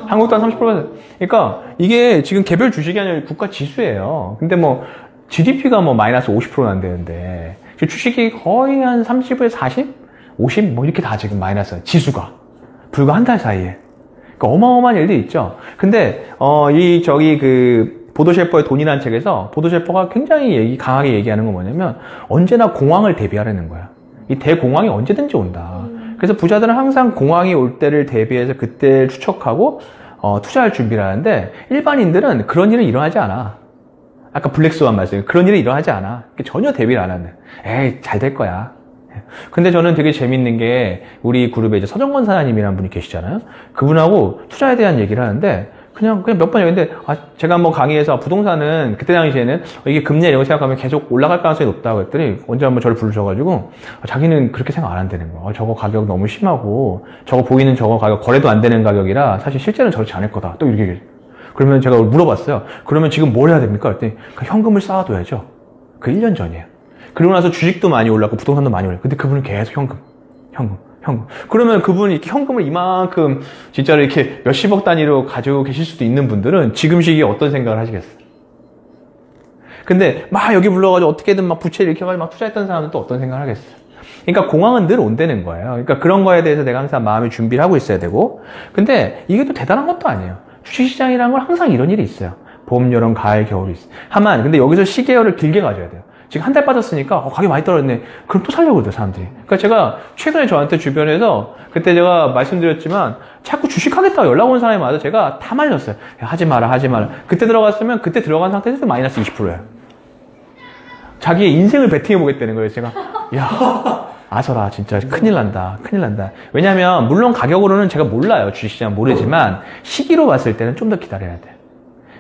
한국도 한 30% 빠졌어요. 그러니까 이게 지금 개별 주식이 아니라 국가 지수예요. 근데 뭐 GDP가 뭐 마이너스 50% 난다는데 주식이 거의 한 30에 40? 50? 뭐 이렇게 다 지금 마이너스 지수가 불과 한 달 사이에. 그러니까 어마어마한 일들이 있죠. 근데 보도 셰퍼의 돈이라는 책에서 보도 셰퍼가 굉장히 강하게 얘기하는 건 뭐냐면 언제나 공황을 대비하라는 거야. 이 대공황이 언제든지 온다. 그래서 부자들은 항상 공황이 올 때를 대비해서 그때를 추적하고 투자할 준비를 하는데 일반인들은 그런 일은 일어나지 않아. 아까 블랙스완 말씀, 그런 일은 일어나지 않아. 전혀 대비를 안 하는. 에이, 잘 될 거야. 근데 저는 되게 재밌는 게 우리 그룹에 이제 서정건 사장님이라는 분이 계시잖아요. 그분하고 투자에 대한 얘기를 하는데 그냥 몇 번 얘기했는데 제가 한번 강의에서 부동산은 그때 당시에는 이게 금리 이런 거 생각하면 계속 올라갈 가능성이 높다고 했더니 언제 한번 저를 부르셔가지고 자기는 그렇게 생각 안 한다는 거야. 저거 가격 너무 심하고 저거 보이는 저거 가격 거래도 안 되는 가격이라 사실 실제는 저렇지 않을 거다. 또 이렇게 얘기해요. 그러면 제가 물어봤어요. 그러면 지금 뭘 해야 됩니까? 그랬더니 현금을 쌓아둬야죠. 그 1년 전이에요. 그러고 나서 주식도 많이 올랐고 부동산도 많이 올랐고 근데 그분은 계속 현금. 그러면 그분이 이렇게 현금을 이만큼 진짜로 이렇게 몇십억 단위로 가지고 계실 수도 있는 분들은 지금 시기에 어떤 생각을 하시겠어요? 근데 막 여기 불러가지고 어떻게든 막 부채를 일으켜가지고 막 투자했던 사람은 또 어떤 생각을 하겠어요? 그러니까 공황은 늘 온다는 거예요. 그러니까 그런 거에 대해서 내가 항상 마음의 준비를 하고 있어야 되고 근데 이게 또 대단한 것도 아니에요. 주식시장이라는 건 항상 이런 일이 있어요. 봄, 여름, 가을, 겨울이 있어요. 근데 여기서 시계열을 길게 가져야 돼요. 지금 한 달 빠졌으니까 가격이 많이 떨어졌네. 그럼 또 살려고 그래요, 사람들이. 그러니까 제가 최근에 저한테 주변에서 그때 제가 말씀드렸지만 자꾸 주식하겠다고 연락 온 사람이 많아서 제가 다 말렸어요. 야, 하지 마라. 그때 들어갔으면 그때 들어간 상태에서 마이너스 20%예요. 자기의 인생을 베팅해보겠다는 거예요, 제가. 야, 아서라, 진짜 큰일 난다. 왜냐면 물론 가격으로는 제가 몰라요. 주식시장 모르지만 시기로 봤을 때는 좀 더 기다려야 돼요.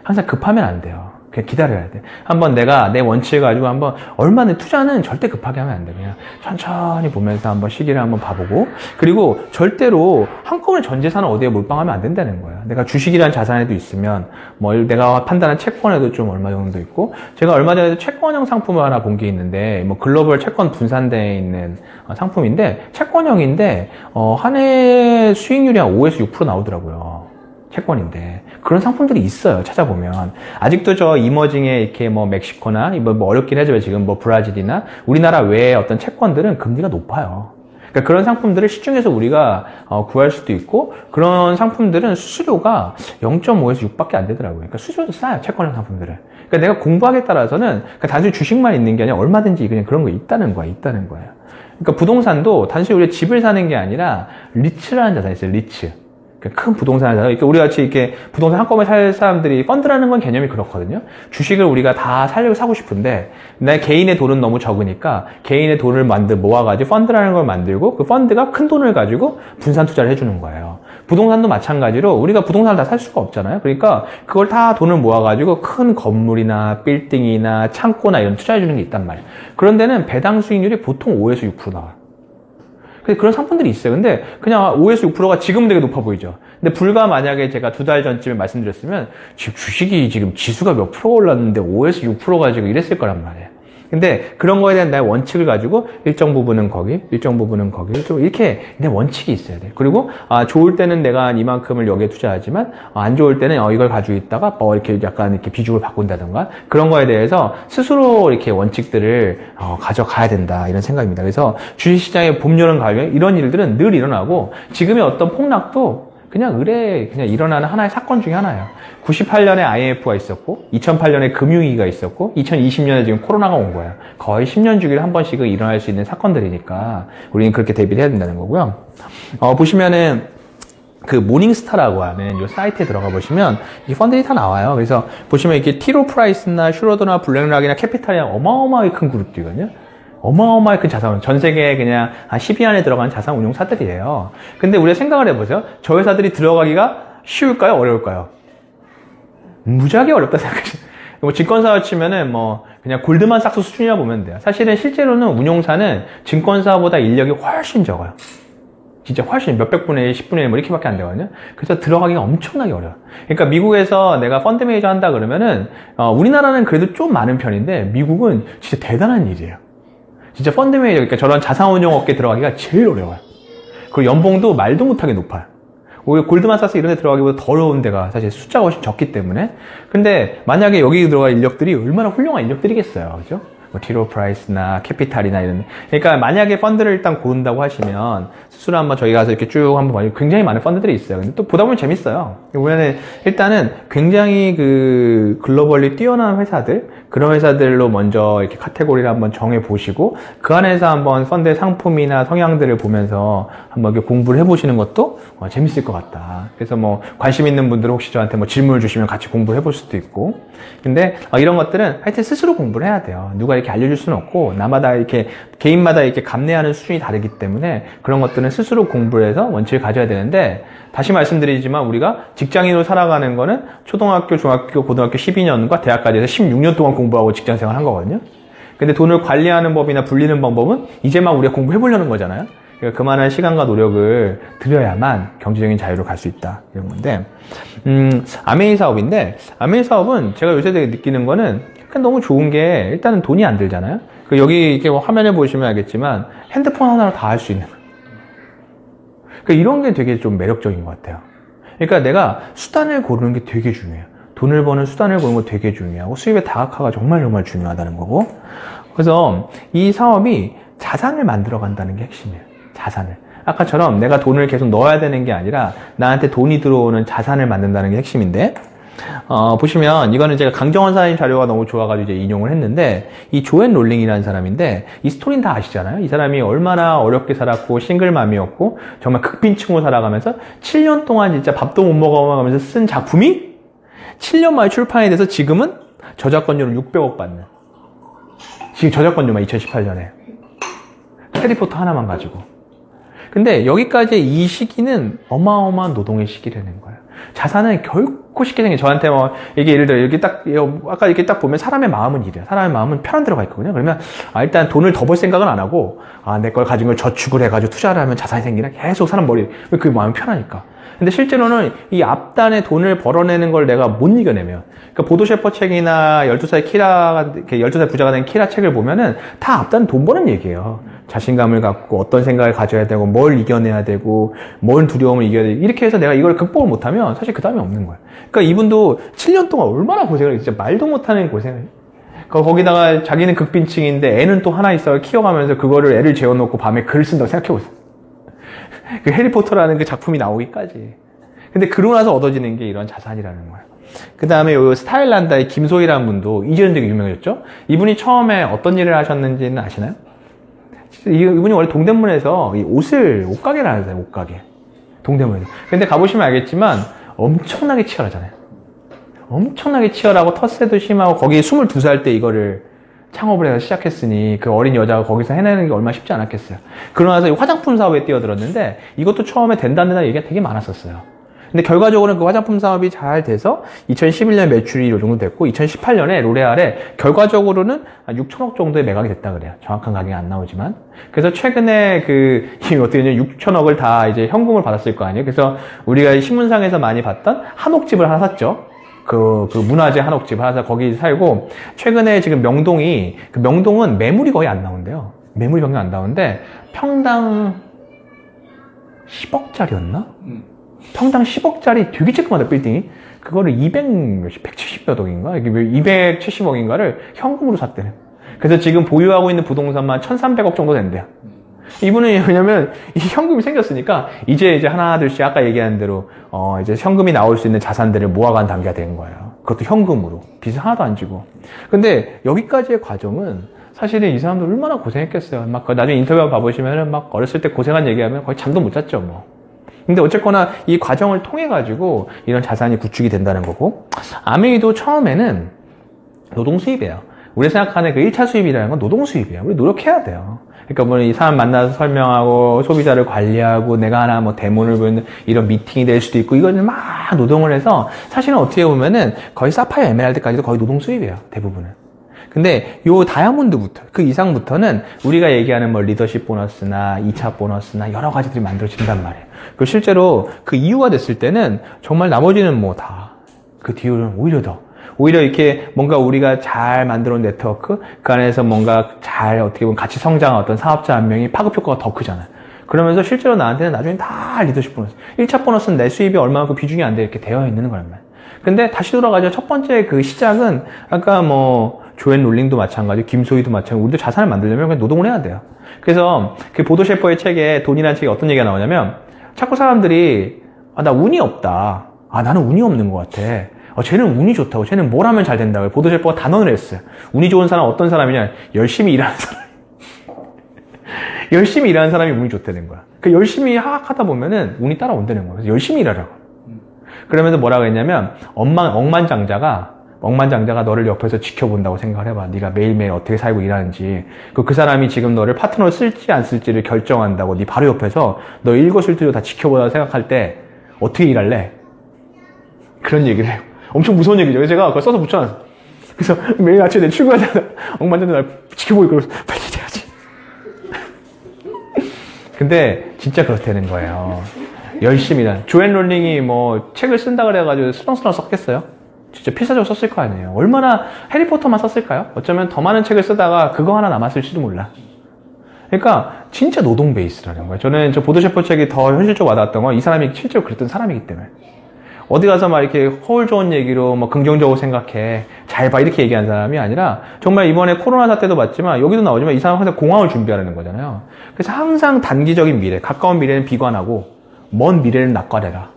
항상 급하면 안 돼요. 그냥 기다려야 돼. 한번 내가 내 원칙을 가지고 한번 얼마나 투자는 절대 급하게 하면 안 돼. 그냥 천천히 보면서 한번 시기를 한번 봐보고 그리고 절대로 한꺼번에 전 재산을 어디에 몰빵하면 안 된다는 거야. 내가 주식이라는 자산에도 있으면 뭐 내가 판단한 채권에도 좀 얼마 정도 있고 제가 얼마 전에 채권형 상품을 하나 본 게 있는데 뭐 글로벌 채권 분산대에 있는 상품인데 채권형인데 한 해 수익률이 한 5에서 6% 나오더라고요. 채권인데 그런 상품들이 있어요. 찾아보면 아직도 저 이머징에 이렇게 뭐 멕시코나 뭐 어렵긴 하지만 지금 뭐 브라질이나 우리나라 외의 어떤 채권들은 금리가 높아요. 그러니까 그런 상품들을 시중에서 우리가 구할 수도 있고 그런 상품들은 수수료가 0.5에서 6밖에 안 되더라고요. 그러니까 수수료도 싸요. 채권 상품들은. 그러니까 내가 공부하기에 따라서는 그러니까 단순히 주식만 있는 게 아니라 얼마든지 그냥 그런 거 있다는 거예요. 그러니까 부동산도 단순히 우리가 집을 사는 게 아니라 리츠라는 자산이 있어요. 리츠. 큰 부동산을 사서, 그러니까 우리 같이 이렇게 부동산 한꺼번에 살 사람들이 펀드라는 건 개념이 그렇거든요. 주식을 우리가 다 사고 싶은데, 내 개인의 돈은 너무 적으니까, 개인의 돈을 모아가지고 펀드라는 걸 만들고, 그 펀드가 큰 돈을 가지고 분산 투자를 해주는 거예요. 부동산도 마찬가지로 우리가 부동산을 다 살 수가 없잖아요. 그러니까 그걸 다 돈을 모아가지고 큰 건물이나 빌딩이나 창고나 이런 투자해주는 게 있단 말이에요. 그런 데는 배당 수익률이 보통 5에서 6% 나와요. 그런 상품들이 있어요. 근데 그냥 5에서 6%가 지금은 되게 높아 보이죠. 근데 불과 만약에 제가 2달 전쯤에 말씀드렸으면 지금 주식이 지금 지수가 몇 프로 올랐는데 5에서 6% 가지고 이랬을 거란 말이에요. 근데 그런 거에 대한 나의 원칙을 가지고 일정 부분은 거기, 일정 부분은 거기, 좀 이렇게 내 원칙이 있어야 돼. 그리고 좋을 때는 내가 이만큼을 여기에 투자하지만 안 좋을 때는 이걸 가지고 있다가 이렇게 약간 이렇게 비중을 바꾼다든가 그런 거에 대해서 스스로 이렇게 원칙들을 가져가야 된다 이런 생각입니다. 그래서 주식시장의 봄, 여름, 가을 이런 일들은 늘 일어나고 지금의 어떤 폭락도 그냥 일어나는 하나의 사건 중에 하나예요. 98년에 IMF가 있었고 2008년에 금융위기가 있었고 2020년에 지금 코로나가 온 거예요. 거의 10년 주기를 한 번씩은 일어날 수 있는 사건들이니까 우리는 그렇게 대비를 해야 된다는 거고요. 보시면은 그 모닝스타라고 하는 이 사이트에 들어가 보시면 이 펀드들이 다 나와요. 그래서 보시면 이게 티로 프라이스나 슈로더나 블랙락이나 캐피탈이랑 어마어마하게 큰 그룹들이거든요. 어마어마하게 큰 자산, 전 세계에 그냥 한 10위 안에 들어가는 자산 운용사들이에요. 근데 우리가 생각을 해보세요. 저 회사들이 들어가기가 쉬울까요? 어려울까요? 무지하게 어렵다 생각하시죠. 뭐 증권사를 치면은 그냥 골드만삭스 수준이라 보면 돼요. 사실은 실제로는 운용사는 증권사보다 인력이 훨씬 적어요. 진짜 훨씬 몇백 분의 1, 10분의 1 뭐 이렇게밖에 안 되거든요. 그래서 들어가기가 엄청나게 어려워요. 그러니까 미국에서 내가 펀드 매니저 한다 그러면은 우리나라는 그래도 좀 많은 편인데 미국은 진짜 대단한 일이에요. 진짜 펀드 매니저, 그러니까 저런 자산운용 업계에 들어가기가 제일 어려워요. 그리고 연봉도 말도 못하게 높아요. 오히려 골드만삭스 이런 데 들어가기보다 더 어려운 데가 사실 숫자가 훨씬 적기 때문에. 근데 만약에 여기 들어갈 인력들이 얼마나 훌륭한 인력들이겠어요. 그죠? 뭐 티로 프라이스나 캐피탈이나 이런. 그러니까 만약에 펀드를 일단 고른다고 하시면 스스로 한번 저희 가서 이렇게 쭉 한번 봐요. 굉장히 많은 펀드들이 있어요. 근데 또 보다 보면 재밌어요. 보면은 일단은 굉장히 그 글로벌리 뛰어난 회사들, 그런 회사들로 먼저 이렇게 카테고리를 한번 정해 보시고 그 안에서 한번 펀드의 상품이나 성향들을 보면서 한번 이렇게 공부를 해보시는 것도 재밌을 것 같다. 그래서 뭐 관심 있는 분들은 혹시 저한테 뭐 질문을 주시면 같이 공부를 해볼 수도 있고. 근데 이런 것들은 하여튼 스스로 공부를 해야 돼요. 누가 이렇게 알려줄 수는 없고 나마다 이렇게 개인마다 이렇게 감내하는 수준이 다르기 때문에 그런 것들은 스스로 공부를 해서 원칙을 가져야 되는데 다시 말씀드리지만 우리가 직장인으로 살아가는 거는 초등학교, 중학교, 고등학교 12년과 대학까지 해서 16년 동안 공부하고 직장생활 한 거거든요. 근데 돈을 관리하는 법이나 불리는 방법은 이제 막 우리가 공부해 보려는 거잖아요. 그러니까 그만한 시간과 노력을 들여야만 경제적인 자유로 갈 수 있다 이런 건데 아메이 사업인데 아메이 사업은 제가 요새 되게 느끼는 거는 너무 좋은 게 일단은 돈이 안 들잖아요. 여기 이렇게 화면에 보시면 알겠지만 핸드폰 하나로 다 할 수 있는 거예요. 이런 게 되게 좀 매력적인 것 같아요. 그러니까 내가 수단을 고르는 게 되게 중요해요. 돈을 버는 수단을 고르는 거 되게 중요하고 수입의 다각화가 정말 중요하다는 거고. 그래서 이 사업이 자산을 만들어 간다는 게 핵심이에요. 자산을. 아까처럼 내가 돈을 계속 넣어야 되는 게 아니라 나한테 돈이 들어오는 자산을 만든다는 게 핵심인데 보시면 이거는 제가 강정원 사장님 자료가 너무 좋아가지고 이제 인용을 했는데 이 조앤 롤링이라는 사람인데 이 스토리는 다 아시잖아요. 이 사람이 얼마나 어렵게 살았고 싱글맘이었고 정말 극빈층으로 살아가면서 7년 동안 진짜 밥도 못 먹어가면서 쓴 작품이 7년 만에 출판이 돼서 지금은 저작권료를 600억 받는 지금 저작권료만 2018년에 해리포터 하나만 가지고. 근데 여기까지 이 시기는 어마어마한 노동의 시기라는 거예요. 자산은 결코 쉽게 생겨. 저한테 이게 예를 들어 이렇게 아까 이렇게 딱 보면 사람의 마음은 이래요. 사람의 마음은 편한 데로 가 있거든요. 그러면 일단 돈을 더 벌 생각은 안 하고 내 걸 가진 걸 저축을 해가지고 투자를 하면 자산이 생기나 계속 사람 머리에 그 마음이 편하니까. 근데 실제로는 이 앞단에 돈을 벌어내는 걸 내가 못 이겨내면, 그러니까 보도 셰퍼 책이나 12살 부자가 된 키라 책을 보면은 다 앞단 돈 버는 얘기예요. 자신감을 갖고 어떤 생각을 가져야 되고 뭘 이겨내야 되고 뭘 두려움을 이겨야 되고 이렇게 해서 내가 이걸 극복을 못하면 사실 그 다음이 없는 거야. 그러니까 이분도 7년 동안 얼마나 고생을 했어. 진짜 말도 못하는 고생을. 거기다가 자기는 극빈층인데 애는 또 하나 있어 키워가면서 그거를 애를 재워놓고 밤에 글을 쓴다고 생각해보세요. 그 해리포터라는 그 작품이 나오기까지. 근데 그러고 나서 얻어지는 게 이런 자산이라는 거예요. 그 다음에 요 스타일란다의 김소희라는 분도 이제는 되게 유명해졌죠. 이분이 처음에 어떤 일을 하셨는지는 아시나요? 이분이 원래 동대문에서 옷가게를 하잖아요. 옷가게. 동대문에서. 근데 가보시면 알겠지만 엄청나게 치열하잖아요. 엄청나게 치열하고 텃세도 심하고 거기 22살 때 이거를 창업을 해서 시작했으니 그 어린 여자가 거기서 해내는 게 얼마나 쉽지 않았겠어요. 그러고 나서 화장품 사업에 뛰어들었는데 이것도 처음에 된다는 얘기가 되게 많았었어요. 근데 결과적으로는 그 화장품 사업이 잘 돼서 2011년 매출이 이 정도 됐고 2018년에 로레알에 결과적으로는 6천억 정도의 매각이 됐다 그래요. 정확한 가격이 안 나오지만. 그래서 최근에 어떻게 6천억을 다 이제 현금을 받았을 거 아니에요. 그래서 우리가 신문상에서 많이 봤던 한옥집을 하나 샀죠. 그 문화재 한옥집 하나 거기 살고 최근에 지금 명동은 매물이 거의 안 나온대요. 매물이 거의 안 나오는데 평당 10억짜리였나? 평당 10억짜리 되게 쬐끄마다 빌딩이 그거를 170몇 억인가? 270억인가를 현금으로 샀대요. 그래서 지금 보유하고 있는 부동산만 1300억 정도 된대요. 이분은 왜냐면 이 현금이 생겼으니까 이제 하나둘씩 아까 얘기한 대로 이제 현금이 나올 수 있는 자산들을 모아가는 단계가 된 거예요. 그것도 현금으로. 빚을 하나도 안 지고. 근데 여기까지의 과정은 사실은 이 사람들 얼마나 고생했겠어요. 막 나중에 인터뷰 봐보시면은 막 어렸을 때 고생한 얘기하면 거의 잠도 못 잤죠, 뭐. 근데 어쨌거나 이 과정을 통해 가지고 이런 자산이 구축이 된다는 거고 아메이도 처음에는 노동 수입이에요. 우리가 생각하는 그 1차 수입이라는 건 노동 수입이에요. 우리 노력해야 돼요. 그러니까 뭐 이 사람 만나서 설명하고 소비자를 관리하고 내가 하나 뭐 대문을 보는 이런 미팅이 될 수도 있고 이거는 막 노동을 해서 사실은 어떻게 보면은 거의 사파이어 에메랄드까지도 거의 노동 수입이에요. 대부분은. 근데 요 다이아몬드부터 그 이상부터는 우리가 얘기하는 뭐 리더십 보너스나 2차 보너스나 여러 가지들이 만들어진단 말이에요. 그 실제로 그 이유가 됐을 때는 정말 나머지는 뭐 다 그 뒤로는 오히려 이렇게 뭔가 우리가 잘 만들어 놓은 네트워크 그 안에서 뭔가 잘 어떻게 보면 같이 성장한 어떤 사업자 한 명이 파급 효과가 더 크잖아요. 그러면서 실제로 나한테는 나중에 다 리더십 보너스 1차 보너스는 내 수입이 얼마만큼 비중이 안 돼 이렇게 되어 있는 거란 말이에요. 근데 다시 돌아가죠. 첫 번째 그 시작은 아까 뭐 조앤 롤링도 마찬가지, 김소희도 마찬가지. 우리도 자산을 만들려면 그냥 노동을 해야 돼요. 그래서 그 보도 셰퍼의 책에 돈이라는 책에 어떤 얘기가 나오냐면 자꾸 사람들이 나 운이 없다. 나는 운이 없는 것 같아. 쟤는 운이 좋다고. 쟤는 뭘 하면 잘 된다고. 보도 셰퍼가 단언을 했어요. 운이 좋은 사람은 어떤 사람이냐? 열심히 일하는 사람. 열심히 일하는 사람이 운이 좋다는 거야. 그 열심히 하다 보면은 운이 따라온다는 거야. 그래서 열심히 일하라고. 그러면서 뭐라고 했냐면 억만장자가 너를 옆에서 지켜본다고 생각을 해봐. 네가 매일매일 어떻게 살고 일하는지. 그 사람이 지금 너를 파트너로 쓸지 안 쓸지를 결정한다고 네 바로 옆에서 너 일거수일투족 다 지켜보다고 생각할 때 어떻게 일할래? 그런 얘기를 해요. 엄청 무서운 얘기죠. 그래서 제가 그걸 써서 붙여놨어요. 그래서 매일 아침에 내 출근할 때 억만장자 날 지켜보고 그러면서 빨리 해야지. 근데 진짜 그렇다는 거예요. 열심히 일하는. 조앤 롤링이 뭐 책을 쓴다 그래가지고 수렁수렁 썼겠어요? 진짜 필사적으로 썼을 거 아니에요. 얼마나 해리포터만 썼을까요? 어쩌면 더 많은 책을 쓰다가 그거 하나 남았을지도 몰라. 그러니까 진짜 노동 베이스라는 거예요. 저는 저 보도 셰퍼 책이 더 현실적으로 와닿았던 건 이 사람이 실제로 그랬던 사람이기 때문에. 어디 가서 막 이렇게 허울 좋은 얘기로 뭐 긍정적으로 생각해. 잘 봐. 이렇게 얘기한 사람이 아니라 정말 이번에 코로나 사태도 봤지만 여기도 나오지만 이 사람은 항상 공황을 준비하라는 거잖아요. 그래서 항상 단기적인 미래, 가까운 미래는 비관하고 먼 미래는 낙관해라.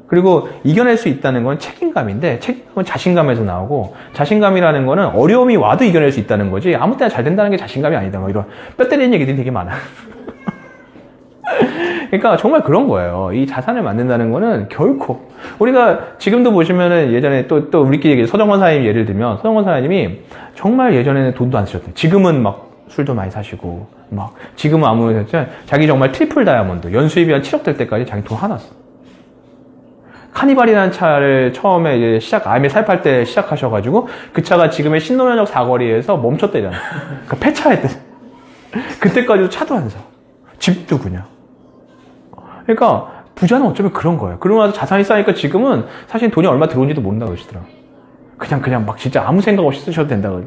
그리고 이겨낼 수 있다는 건 책임감인데 책임감은 자신감에서 나오고 자신감이라는 거는 어려움이 와도 이겨낼 수 있다는 거지 아무 때나 잘 된다는 게 자신감이 아니다. 뭐 이런 뼈 때리는 얘기들이 되게 많아. 그러니까 정말 그런 거예요. 이 자산을 만든다는 거는 결코 우리가 지금도 보시면은 예전에 또 우리끼리 얘기 서정원 사장님 예를 들면 서정원 사장님이 정말 예전에는 돈도 안 쓰셨대요. 지금은 막 술도 많이 사시고 막 지금은 아무래도 자기 정말 트리플 다이아몬드 연수입이 한 7억 될 때까지 자기 돈 하나 써. 카니발이라는 차를 처음에 이제 아이엠 살팔 때 시작하셔가지고 그 차가 지금의 신논현역 사거리에서 멈췄대잖아. 그 폐차했대. 그때까지도 차도 안 사. 집도 그냥. 그러니까 부자는 어쩌면 그런 거예요. 그러고 나서 자산이 쌓이니까 지금은 사실 돈이 얼마 들어온지도 모른다고 그러시더라고요. 그냥 막 진짜 아무 생각 없이 쓰셔도 된다고.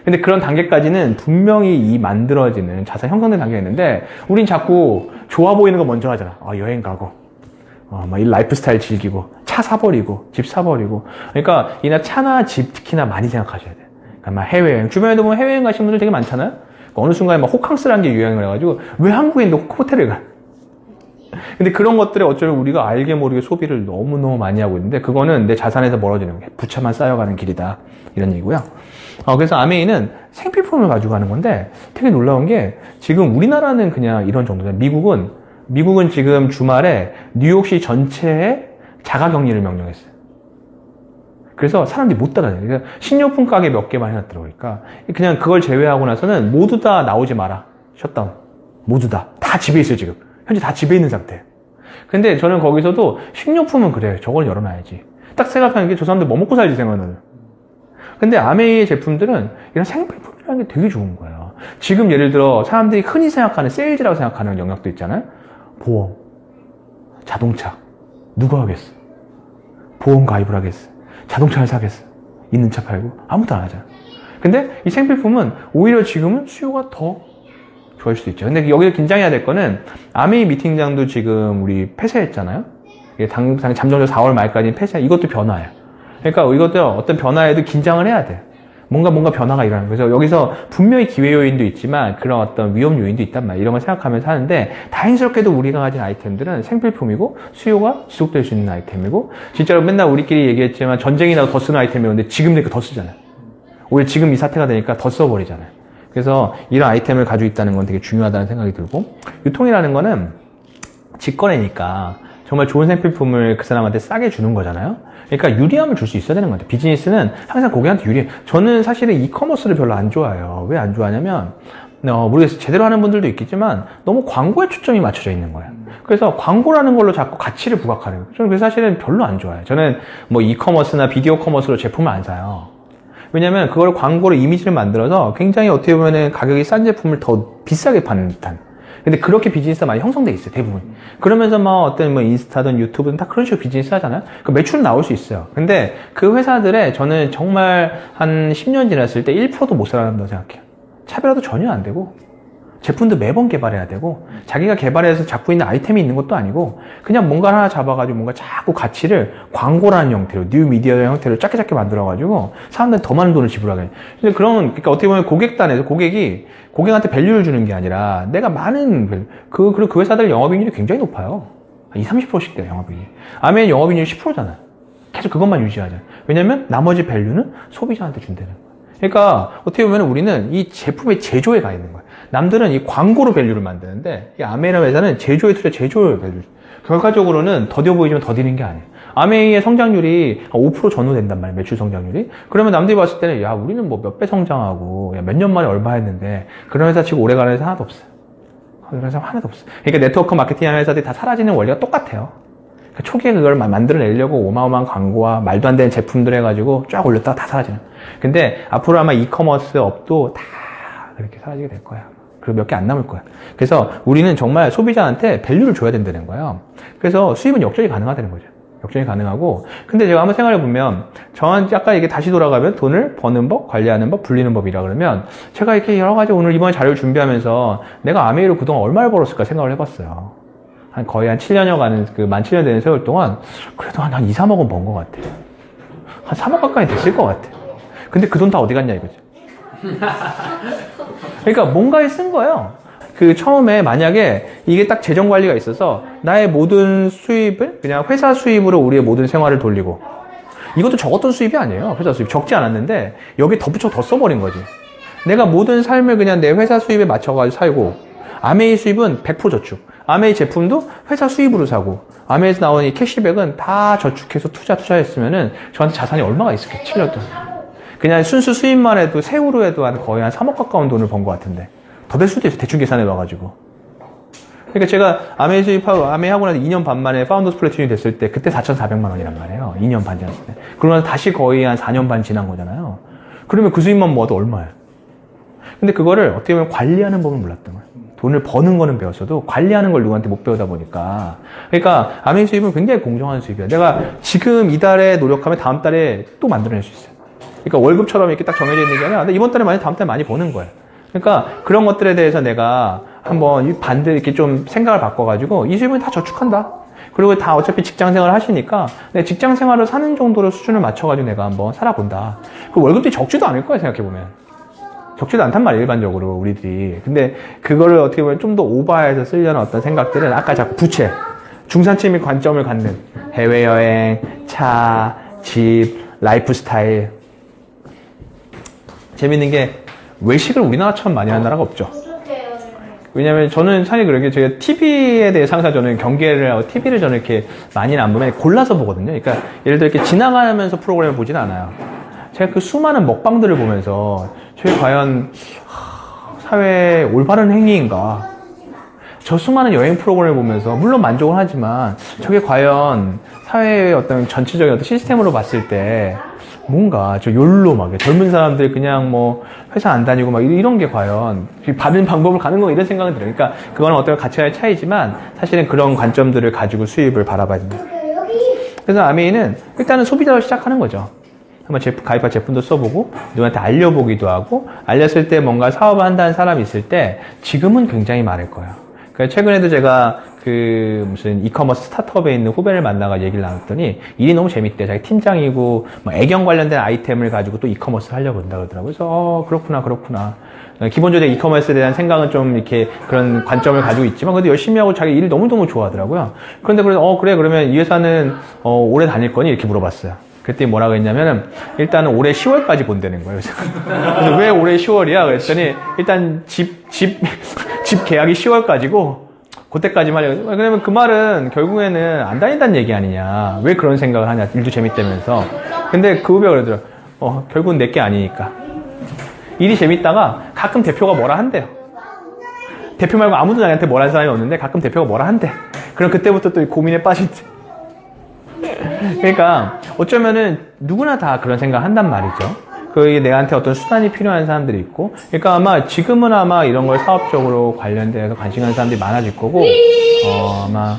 근데 그런 단계까지는 분명히 이 만들어지는 자산 형성된 단계가 있는데, 우린 자꾸 좋아 보이는 거 먼저 하잖아. 여행 가고, 막 이 라이프 스타일 즐기고, 차 사버리고, 집 사버리고. 그러니까 이나 차나 집 특히나 많이 생각하셔야 돼. 그러니까 막 해외여행, 주변에도 보면 해외여행 가신 분들 되게 많잖아요. 그러니까 어느 순간에 막 호캉스라는 게 유행을 해가지고, 왜 한국인도 호텔을 가? 근데 그런 것들에 어쩌면 우리가 알게 모르게 소비를 너무너무 많이 하고 있는데, 그거는 내 자산에서 멀어지는 게 부채만 쌓여가는 길이다. 이런 얘기고요. 그래서 아메이는 생필품을 가지고 가는 건데, 되게 놀라운 게, 지금 우리나라는 그냥 이런 정도잖아요. 미국은 지금 주말에 뉴욕시 전체에 자가격리를 명령했어요. 그래서 사람들이 못 따라다녀요. 그러니까 식료품 가게 몇 개만 해놨더라고요. 그러니까 그냥 그걸 제외하고 나서는 모두 다 나오지 마라. 셧다운. 모두 다. 다 집에 있어요, 지금. 현재 다 집에 있는 상태예요. 근데 저는 거기서도 식료품은 그래요. 저걸 열어놔야지. 딱 생각하는 게 저 사람들 뭐 먹고 살지 생각하는. 근데 아메이의 제품들은 이런 생필품이라는 게 되게 좋은 거예요. 지금 예를 들어 사람들이 흔히 생각하는 세일즈라고 생각하는 영역도 있잖아요. 보험, 자동차. 누가 하겠어? 보험 가입을 하겠어? 자동차를 사겠어? 있는 차 팔고? 아무도 안 하잖아. 근데 이 생필품은 오히려 지금은 수요가 더 좋아질 수도 있죠. 근데 여기서 긴장해야 될 거는, 아메이 미팅장도 지금 우리 폐쇄했잖아요. 이게 잠정적 4월 말까지는 폐쇄. 이것도 변화예요. 그러니까 이것도 어떤 변화에도 긴장을 해야 돼. 뭔가 변화가 일어나는 거죠. 여기서 분명히 기회 요인도 있지만 그런 어떤 위험 요인도 있단 말이에요. 이런 걸 생각하면서 하는데, 다행스럽게도 우리가 가진 아이템들은 생필품이고 수요가 지속될 수 있는 아이템이고, 진짜로 맨날 우리끼리 얘기했지만 전쟁이 나도 더 쓰는 아이템이었는데 지금 되니까 더 쓰잖아요. 오히려 지금 이 사태가 되니까 더 써버리잖아요. 그래서 이런 아이템을 가지고 있다는 건 되게 중요하다는 생각이 들고, 유통이라는 거는 직거래니까 정말 좋은 생필품을 그 사람한테 싸게 주는 거잖아요. 그러니까 유리함을 줄 수 있어야 되는 것 같아요. 비즈니스는 항상 고객한테 유리해. 저는 사실은 이커머스를 별로 안 좋아해요. 왜 안 좋아하냐면, 모르겠어요. 제대로 하는 분들도 있겠지만 너무 광고에 초점이 맞춰져 있는 거예요. 그래서 광고라는 걸로 자꾸 가치를 부각하는 거예요. 저는 그래서 사실은 별로 안 좋아해요. 저는 뭐 이커머스나 비디오 커머스로 제품을 안 사요. 왜냐면 그걸 광고로 이미지를 만들어서 굉장히 어떻게 보면은 가격이 싼 제품을 더 비싸게 파는 듯한. 근데 그렇게 비즈니스가 많이 형성돼 있어요, 대부분. 그러면서 막 어떤 뭐 인스타든 유튜브든 다 그런 식으로 비즈니스 하잖아요. 그 매출은 나올 수 있어요. 근데 그 회사들에 저는 정말 한 10년 지났을 때 1%도 못 살아난다고 생각해요. 차별화도 전혀 안 되고, 제품도 매번 개발해야 되고, 자기가 개발해서 잡고 있는 아이템이 있는 것도 아니고, 그냥 뭔가 하나 잡아가지고 뭔가 자꾸 가치를 광고라는 형태로, 뉴 미디어의 형태로 작게 만들어가지고 사람들이 더 많은 돈을 지불하게 해요. 근데 그러니까 어떻게 보면 고객단에서 고객한테 밸류를 주는 게 아니라, 내가 많은, 그리고 그 회사들 영업이익률이 굉장히 높아요. 20, 30%씩 돼요, 영업이익률이. 아메이 영업이익률이 10%잖아요. 계속 그것만 유지하잖아요. 왜냐면 나머지 밸류는 소비자한테 준다는 거예요. 그러니까 어떻게 보면 우리는 이 제품의 제조에 가 있는 거예요. 남들은 이 광고로 밸류를 만드는데, 이 아메이라는 회사는 제조에 제조의 밸류. 결과적으로는 더뎌 보이지만 더디는 게 아니에요. 아메이의 성장률이 5% 전후 된단 말이에요, 매출 성장률이. 그러면 남들이 봤을 때는, 야, 우리는 뭐 몇 배 성장하고, 몇 년 만에 얼마 했는데, 그런 회사 치고 오래 가는 회사 하나도 없어요. 그런 회사 하나도 없어요. 그러니까 네트워크 마케팅 하는 회사들이 다 사라지는 원리가 똑같아요. 그러니까 초기에 그걸 만들어내려고 어마어마한 광고와 말도 안 되는 제품들 해가지고 쫙 올렸다가 다 사라지는. 근데 앞으로 아마 이커머스 업도 다 그렇게 사라지게 될 거야. 그리고 몇 개 안 남을 거야. 그래서 우리는 정말 소비자한테 밸류를 줘야 된다는 거예요. 그래서 수입은 역전이 가능하다는 거죠. 역전이 가능하고. 근데 제가 한번 생각해보면, 저한테 아까 이게 다시 돌아가면 돈을 버는 법, 관리하는 법, 불리는 법이라 그러면, 제가 이렇게 여러 가지 오늘 이번에 자료를 준비하면서 내가 아메이로 그동안 얼마를 벌었을까 생각을 해봤어요. 거의 한 7년여 가는, 만 7년 되는 세월 동안, 그래도 한 2, 3억은 번 것 같아요. 한 3억 가까이 됐을 것 같아요. 근데 그 돈 다 어디 갔냐 이거죠. 그러니까 뭔가에 쓴 거예요. 처음에 만약에 이게 딱 재정 관리가 있어서 나의 모든 수입을 그냥 회사 수입으로 우리의 모든 생활을 돌리고, 이것도 적었던 수입이 아니에요. 회사 수입 적지 않았는데 여기 덧붙여 더 써버린 거지. 내가 모든 삶을 그냥 내 회사 수입에 맞춰가지고 살고, 아메이 수입은 100% 저축, 아메이 제품도 회사 수입으로 사고, 아메이에서 나오는 이 캐시백은 다 저축해서 투자했으면은 저한테 자산이 얼마가 있을까? 7년 동안. 그냥 순수 수입만 해도 세후로 해도 거의 한 3억 가까운 돈을 번 것 같은데, 더 될 수도 있어, 대충 계산해 봐가지고. 그러니까 제가 아메이 수입하고, 아메이 하고 나서 2년 반 만에 파운더스 플래티넘이 됐을 때, 그때 4,400만 원이란 말이에요. 2년 반 지났을 때. 그러고 나서 다시 거의 한 4년 반 지난 거잖아요. 그러면 그 수입만 모아도 얼마예요? 근데 그거를 어떻게 보면 관리하는 법을 몰랐던 거예요. 돈을 버는 거는 배웠어도 관리하는 걸 누구한테 못 배우다 보니까. 그러니까 아메이 수입은 굉장히 공정한 수입이야. 내가 지금 이달에 노력하면 다음 달에 또 만들어낼 수 있어요. 그러니까 월급처럼 이렇게 딱 정해져 있는 게 아니라 이번 달에 많이 다음 달에 많이 버는 거예요. 그러니까 그런 것들에 대해서 내가 한번 반대로 이렇게 좀 생각을 바꿔가지고 이 수입은 다 저축한다. 그리고 다 어차피 직장 생활을 하시니까 내 직장 생활을 사는 정도로 수준을 맞춰가지고 내가 한번 살아본다. 그 월급도 적지도 않을 거야, 생각해보면. 적지도 않단 말이에요, 일반적으로 우리들이. 근데 그거를 어떻게 보면 좀 더 오버해서 쓰려는 어떤 생각들은 아까 자꾸 부채, 중산층의 관점을 갖는 해외여행, 차, 집, 라이프 스타일. 재밌는 게 외식을 우리나라처럼 많이 하는 나라가 없죠. 왜냐면 저는 사실 그렇게 제가 TV에 대해서 항상 저는 경계를 하고 TV를 저는 이렇게 많이는 안 보면 골라서 보거든요. 그러니까 예를 들어 이렇게 지나가면서 프로그램을 보진 않아요. 제가 그 수많은 먹방들을 보면서 저게 과연 사회의 올바른 행위인가? 저 수많은 여행 프로그램을 보면서 물론 만족을 하지만 저게 과연 사회의 어떤 전체적인 어떤 시스템으로 봤을 때 뭔가 저 욜로 막 젊은 사람들 그냥 뭐 회사 안 다니고 막 이런 게 과연 받은 방법을 가는 거 이런 생각이 들어요. 그러니까 그거는 어떤 가치관의 차이지만 사실은 그런 관점들을 가지고 수입을 바라봐야 됩니다. 그래서 아메이는 일단은 소비자로 시작하는 거죠. 한번 가입할 제품도 써보고 누구한테 알려보기도 하고 알렸을 때 뭔가 사업을 한다는 사람이 있을 때 지금은 굉장히 많을 거예요. 그러니까 최근에도 제가 그 무슨 이커머스 스타트업에 있는 후배를 만나가 얘기를 나눴더니 일이 너무 재밌대. 자기 팀장이고 뭐 애경 관련된 아이템을 가지고 또 이커머스를 하려고 한다 그러더라고요. 그래서 그렇구나. 기본적으로 이커머스에 대한 생각은 좀 이렇게 그런 관점을 가지고 있지만 그래도 열심히 하고 자기 일을 너무너무 좋아하더라고요. 그런데 그래 그러면 이 회사는 오래 다닐 거니? 이렇게 물어봤어요. 그랬더니 뭐라고 했냐면은 일단은 올해 10월까지 본다는 거예요. 그래서 왜 올해 10월이야? 그랬더니 일단 집 계약이 10월까지고 그때까지만 해요. 그러면 그 말은 결국에는 안 다닌다는 얘기 아니냐. 왜 그런 생각을 하냐. 일도 재밌다면서. 근데 그 후배가 그러더라고요. 결국은 내게 아니니까. 일이 재밌다가 가끔 대표가 뭐라 한대요. 대표 말고 아무도 나한테 뭐라 한 사람이 없는데 가끔 대표가 뭐라 한대. 그럼 그때부터 또 고민에 빠진대. 그러니까 어쩌면은 누구나 다 그런 생각을 한단 말이죠. 내한테 어떤 수단이 필요한 사람들이 있고, 그러니까 아마 지금은 아마 이런 걸 사업적으로 관련돼서 관심 가는 사람들이 많아질 거고, 아마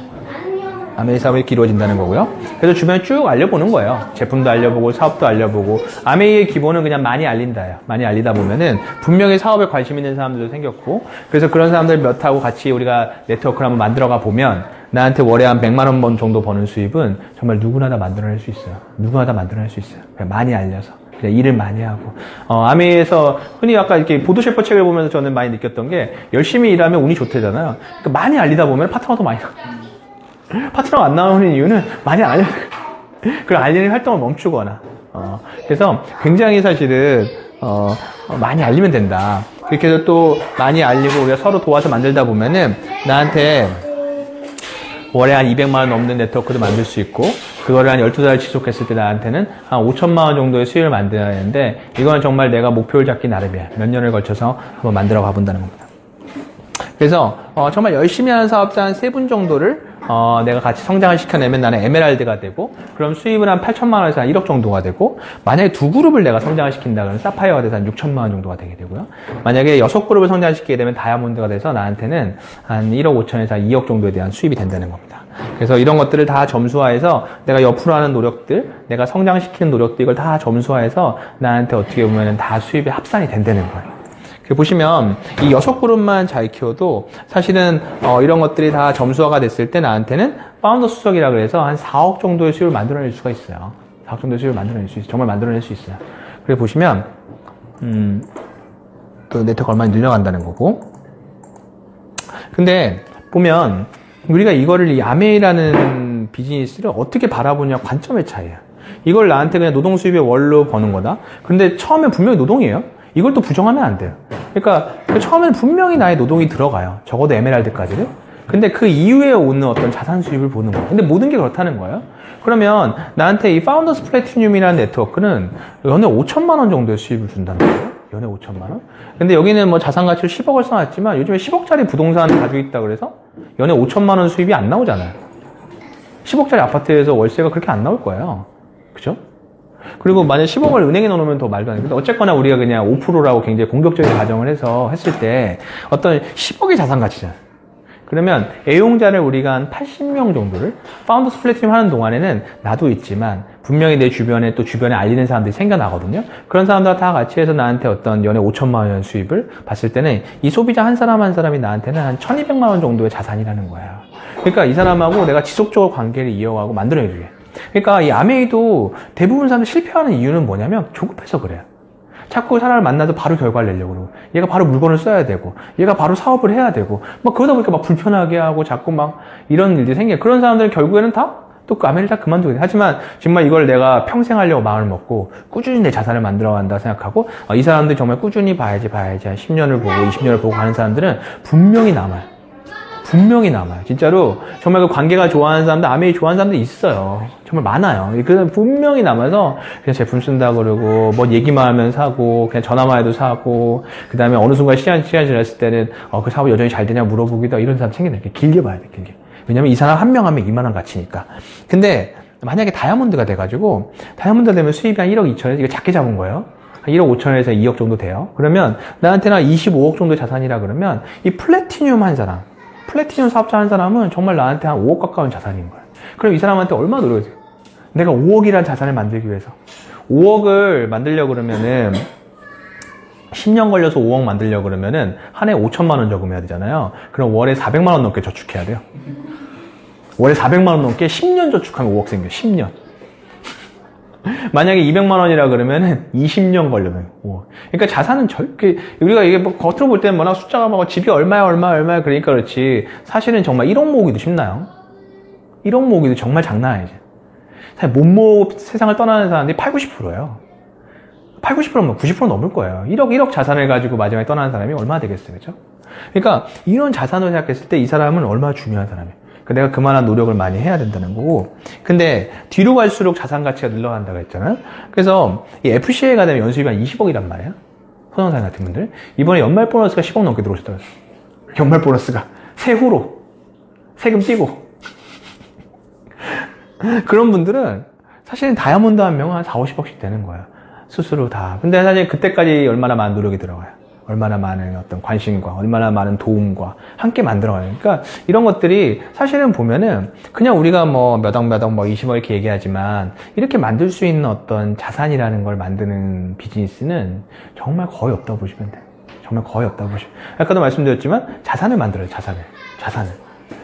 아메이 사업이 이렇게 이루어진다는 거고요. 그래서 주변에 쭉 알려보는 거예요. 제품도 알려보고 사업도 알려보고. 아메이의 기본은 그냥 많이 알린다예요. 많이 알리다 보면은 분명히 사업에 관심 있는 사람들도 생겼고, 그래서 그런 사람들 몇하고 같이 우리가 네트워크를 한번 만들어가 보면 나한테 월에 한 100만 원 정도 버는 수입은 정말 누구나 다 만들어낼 수 있어요. 누구나 다 만들어낼 수 있어요. 그냥 많이 알려서. 그냥 일을 많이 하고. 아메이에서 흔히 아까 이렇게 보도셰퍼 책을 보면서 저는 많이 느꼈던 게 열심히 일하면 운이 좋대잖아요. 그러니까 많이 알리다 보면 파트너도 많이 나와요. 파트너가 안 나오는 이유는 많이 알려. 그리고 알리는 활동을 멈추거나. 그래서 굉장히 사실은, 많이 알리면 된다. 그렇게 해서 또 많이 알리고 우리가 서로 도와서 만들다 보면은 나한테 월에 한 200만 원 넘는 네트워크도 만들 수 있고 그거를 한 12달 지속했을 때 나한테는 한 5천만 원 정도의 수익을 만들어야 되는데 이건 정말 내가 목표를 잡기 나름이야. 몇 년을 걸쳐서 한번 만들어 가본다는 겁니다. 그래서 정말 열심히 하는 사업자 한 3분 정도를 내가 같이 성장을 시켜내면 나는 에메랄드가 되고 그럼 수입은 한 8천만 원에서 한 1억 정도가 되고 만약에 2그룹을 내가 성장을 시킨다 그러면 사파이어가 돼서 한 6천만 원 정도가 되게 되고요. 만약에 6그룹을 성장시키게 되면 다이아몬드가 돼서 나한테는 한 1억 5천에서 한 2억 정도에 대한 수입이 된다는 겁니다. 그래서 이런 것들을 다 점수화해서 내가 옆으로 하는 노력들, 내가 성장시키는 노력들 이걸 다 점수화해서 나한테 어떻게 보면 다 수입에 합산이 된다는 거예요. 보시면 이 6그룹만 잘 키워도 사실은 이런 것들이 다 점수화가 됐을 때 나한테는 파운더 수석이라 그래서 한 4억 정도의 수익을 만들어낼 수가 있어요. 4억 정도의 수익을 만들어낼 수 있어요. 정말 만들어낼 수 있어요. 그래 보시면 또 네트워크 얼마나 늘려간다는 거고. 근데 보면 우리가 이거를 이 아메이라는 비즈니스를 어떻게 바라보냐 관점의 차이야. 이걸 나한테 그냥 노동 수입의 월로 버는 거다. 근데 처음엔 분명히 노동이에요. 이걸 또 부정하면 안 돼요. 그러니까 처음에는 분명히 나의 노동이 들어가요. 적어도 에메랄드까지는. 근데 그 이후에 오는 어떤 자산 수입을 보는 거예요. 근데 모든 게 그렇다는 거예요. 그러면 나한테 이 파운더스 플래티늄이라는 네트워크는 연에 5천만 원 정도의 수입을 준다는 거예요. 연에 5천만 원? 근데 여기는 뭐 자산 가치로 10억을 써놨지만 요즘에 10억짜리 부동산을 가지고 있다 그래서 연에 5천만 원 수입이 안 나오잖아요. 10억짜리 아파트에서 월세가 그렇게 안 나올 거예요. 그죠? 그리고 만약 10억을 은행에 넣어놓으면 더 말도 안 돼. 근데 어쨌거나 우리가 그냥 5%라고 굉장히 공격적인 가정을 해서 했을 때 어떤 10억의 자산 가치잖아요. 그러면 애용자를 우리가 한 80명 정도를 파운더스 플래티넘 하는 동안에는 나도 있지만 분명히 내 주변에 또 주변에 알리는 사람들이 생겨나거든요. 그런 사람들 다 같이 해서 나한테 어떤 연에 5천만 원 수입을 봤을 때는 이 소비자 한 사람 한 사람이 나한테는 한 1200만 원 정도의 자산이라는 거야. 그러니까 이 사람하고 내가 지속적으로 관계를 이어가고 만들어내주게. 그러니까 이 아메이도 대부분 사람들이 실패하는 이유는 뭐냐면 조급해서 그래요. 자꾸 사람을 만나도 바로 결과를 내려고 그러고 얘가 바로 물건을 써야 되고 얘가 바로 사업을 해야 되고 막 그러다 보니까 막 불편하게 하고 자꾸 막 이런 일들이 생겨요. 그런 사람들은 결국에는 다 또 그 아메리카 그만두게 돼. 하지만 정말 이걸 내가 평생 하려고 마음을 먹고 꾸준히 내 자산을 만들어 간다 생각하고 이 사람들이 정말 꾸준히 봐야지 한 10년을 보고 20년을 보고 가는 사람들은 분명히 남아요. 분명히 남아요. 진짜로 정말 그 관계가 좋아하는 사람들, 아메이 좋아하는 사람들이 있어요. 정말 많아요. 그 분명히 남아서 그냥 제품 쓴다 그러고 뭐 얘기만 하면 사고 그냥 전화만 해도 사고 그 다음에 어느 순간 시간 지났을 때는 그 사업 여전히 잘 되냐 물어보기도 이런 사람 챙겨내. 길게 봐야 돼. 길게. 왜냐면 이 사람 한 명 한 명 이만한 가치니까. 근데 만약에 다이아몬드가 돼가지고 다이아몬드가 되면 수입이 한 1억 2천에서 이거 작게 잡은 거예요. 한 1억 5천에서 2억 정도 돼요. 그러면 나한테는 25억 정도 자산이라 그러면 이 플래티늄 한 사람, 플래티늄 사업자 한 사람은 정말 나한테 한 5억 가까운 자산인 거예요. 그럼 이 사람한테 얼마나 노력해야 돼요? 내가 5억이라는 자산을 만들기 위해서 5억을 만들려고 그러면은 10년 걸려서 5억 만들려고 그러면은 한 해 5천만 원 저금해야 되잖아요. 그럼 월에 400만 원 넘게 저축해야 돼요. 월에 400만 원 넘게 10년 저축하면 5억 생겨요. 10년. 만약에 200만 원이라 그러면은 20년 걸려면 5억. 그러니까 자산은 절대 우리가 이게 뭐 겉으로 볼 때는 뭐나 숫자가 막 집이 얼마야 그러니까 그렇지. 사실은 정말 1억 모으기도 쉽나요? 1억 모으기도 정말 장난 아니지. 사실 못 모으고 세상을 떠나는 사람들이 80, 90%예요. 80, 90%면 90% 넘을 거예요. 1억 자산을 가지고 마지막에 떠나는 사람이 얼마나 되겠어요, 그렇죠? 그러니까 이런 자산을 생각했을 때 이 사람은 얼마나 중요한 사람이에요. 그러니까 내가 그만한 노력을 많이 해야 된다는 거고. 근데 뒤로 갈수록 자산 가치가 늘어난다고 했잖아요. 그래서 이 FCA가 되면 연수입이 한 20억이란 말이에요. 손영상 같은 분들. 이번에 연말 보너스가 10억 넘게 들어오셨더라고요. 연말 보너스가 세후로 세금 떼고. 그런 분들은 사실은 다이아몬드 한 명은 한 4, 50억씩 되는 거예요. 스스로 다. 근데 사실 그때까지 얼마나 많은 노력이 들어가요. 얼마나 많은 어떤 관심과 얼마나 많은 도움과 함께 만들어가요. 그러니까 이런 것들이 사실은 보면은 그냥 우리가 뭐 몇 억 뭐 20억 이렇게 얘기하지만 이렇게 만들 수 있는 어떤 자산이라는 걸 만드는 비즈니스는 정말 거의 없다고 보시면 돼요. 정말 거의 없다고 보시면. 아까도 말씀드렸지만 자산을 만들어요. 자산을.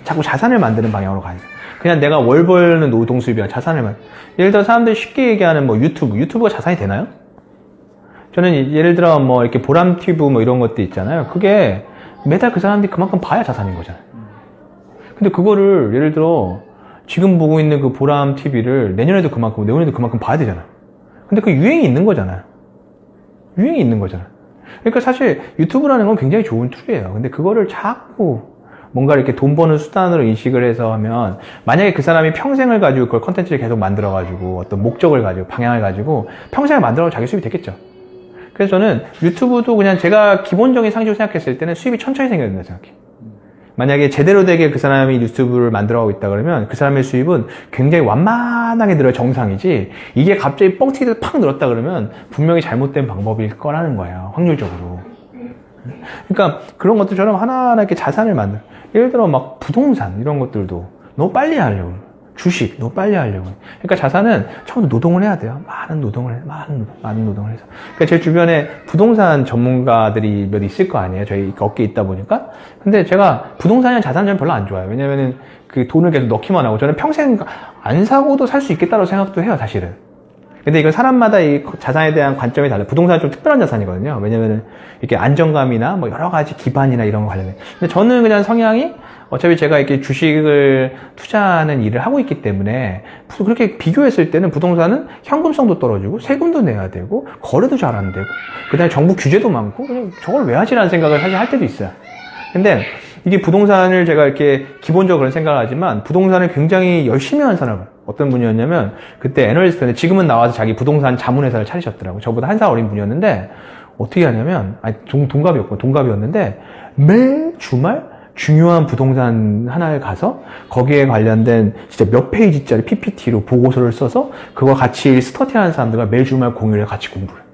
자꾸 자산을 만드는 방향으로 가야 돼요. 그냥 내가 월 벌는 노동 수입이랑 자산을 예를 들어 사람들이 쉽게 얘기하는 뭐 유튜브가 자산이 되나요? 저는 예를 들어 뭐 이렇게 보람튜브 뭐 이런 것도 있잖아요. 그게 매달 그 사람들이 그만큼 봐야 자산인 거잖아요. 근데 그거를 예를 들어 지금 보고 있는 그 보람TV를 내년에도 그만큼 봐야 되잖아요. 근데 그 유행이 있는 거잖아요. 그러니까 사실 유튜브라는 건 굉장히 좋은 툴이에요. 근데 그거를 자꾸 뭔가 이렇게 돈 버는 수단으로 인식을 해서 하면 만약에 그 사람이 평생을 가지고 그걸 컨텐츠를 계속 만들어 가지고 어떤 목적을 가지고 방향을 가지고 평생을 만들어 자기 수입이 됐겠죠. 그래서 저는 유튜브도 그냥 제가 기본적인 상식으로 생각했을 때는 수입이 천천히 생겨야 된다고 생각해요. 만약에 제대로 되게 그 사람이 유튜브를 만들어가고 있다 그러면 그 사람의 수입은 굉장히 완만하게 늘어야 정상이지 이게 갑자기 뻥 튀기듯 팍 늘었다 그러면 분명히 잘못된 방법일 거라는 거예요. 확률적으로. 그러니까 그런 것들처럼 하나하나 이렇게 자산을 만들. 예를 들어 막 부동산 이런 것들도 너무 빨리 하려고. 주식 너무 빨리 하려고. 그러니까 자산은 처음부터 노동을 해야 돼요. 많은 노동을 해서. 그러니까 제 주변에 부동산 전문가들이 몇 있을 거 아니에요. 저희 업계에 있다 보니까. 근데 제가 부동산이나 자산은 저는 별로 안 좋아요. 왜냐면은 그 돈을 계속 넣기만 하고 저는 평생 안 사고도 살 수 있겠다고 생각도 해요, 사실은. 근데 이건 사람마다 이 자산에 대한 관점이 달라요. 부동산은 좀 특별한 자산이거든요. 왜냐면은 이렇게 안정감이나 뭐 여러 가지 기반이나 이런 거 관련해. 근데 저는 그냥 성향이 어차피 제가 이렇게 주식을 투자하는 일을 하고 있기 때문에 그렇게 비교했을 때는 부동산은 현금성도 떨어지고 세금도 내야 되고 거래도 잘 안 되고 그다음에 정부 규제도 많고 그냥 저걸 왜 하지라는 생각을 사실 할 때도 있어요. 근데 이게 부동산을 제가 이렇게 기본적으로 그런 생각을 하지만 부동산을 굉장히 열심히 하는 사람은 어떤 분이었냐면 그때 애널리스트인데 지금은 나와서 자기 부동산 자문회사를 차리셨더라고요. 저보다 한 살 어린 분이었는데 어떻게 하냐면 동갑이었는데 매 주말 중요한 부동산 하나에 가서 거기에 관련된 진짜 몇 페이지짜리 PPT로 보고서를 써서 그거 같이 스터디하는 사람들과 매 주말 공휴일에 같이 공부를 해요.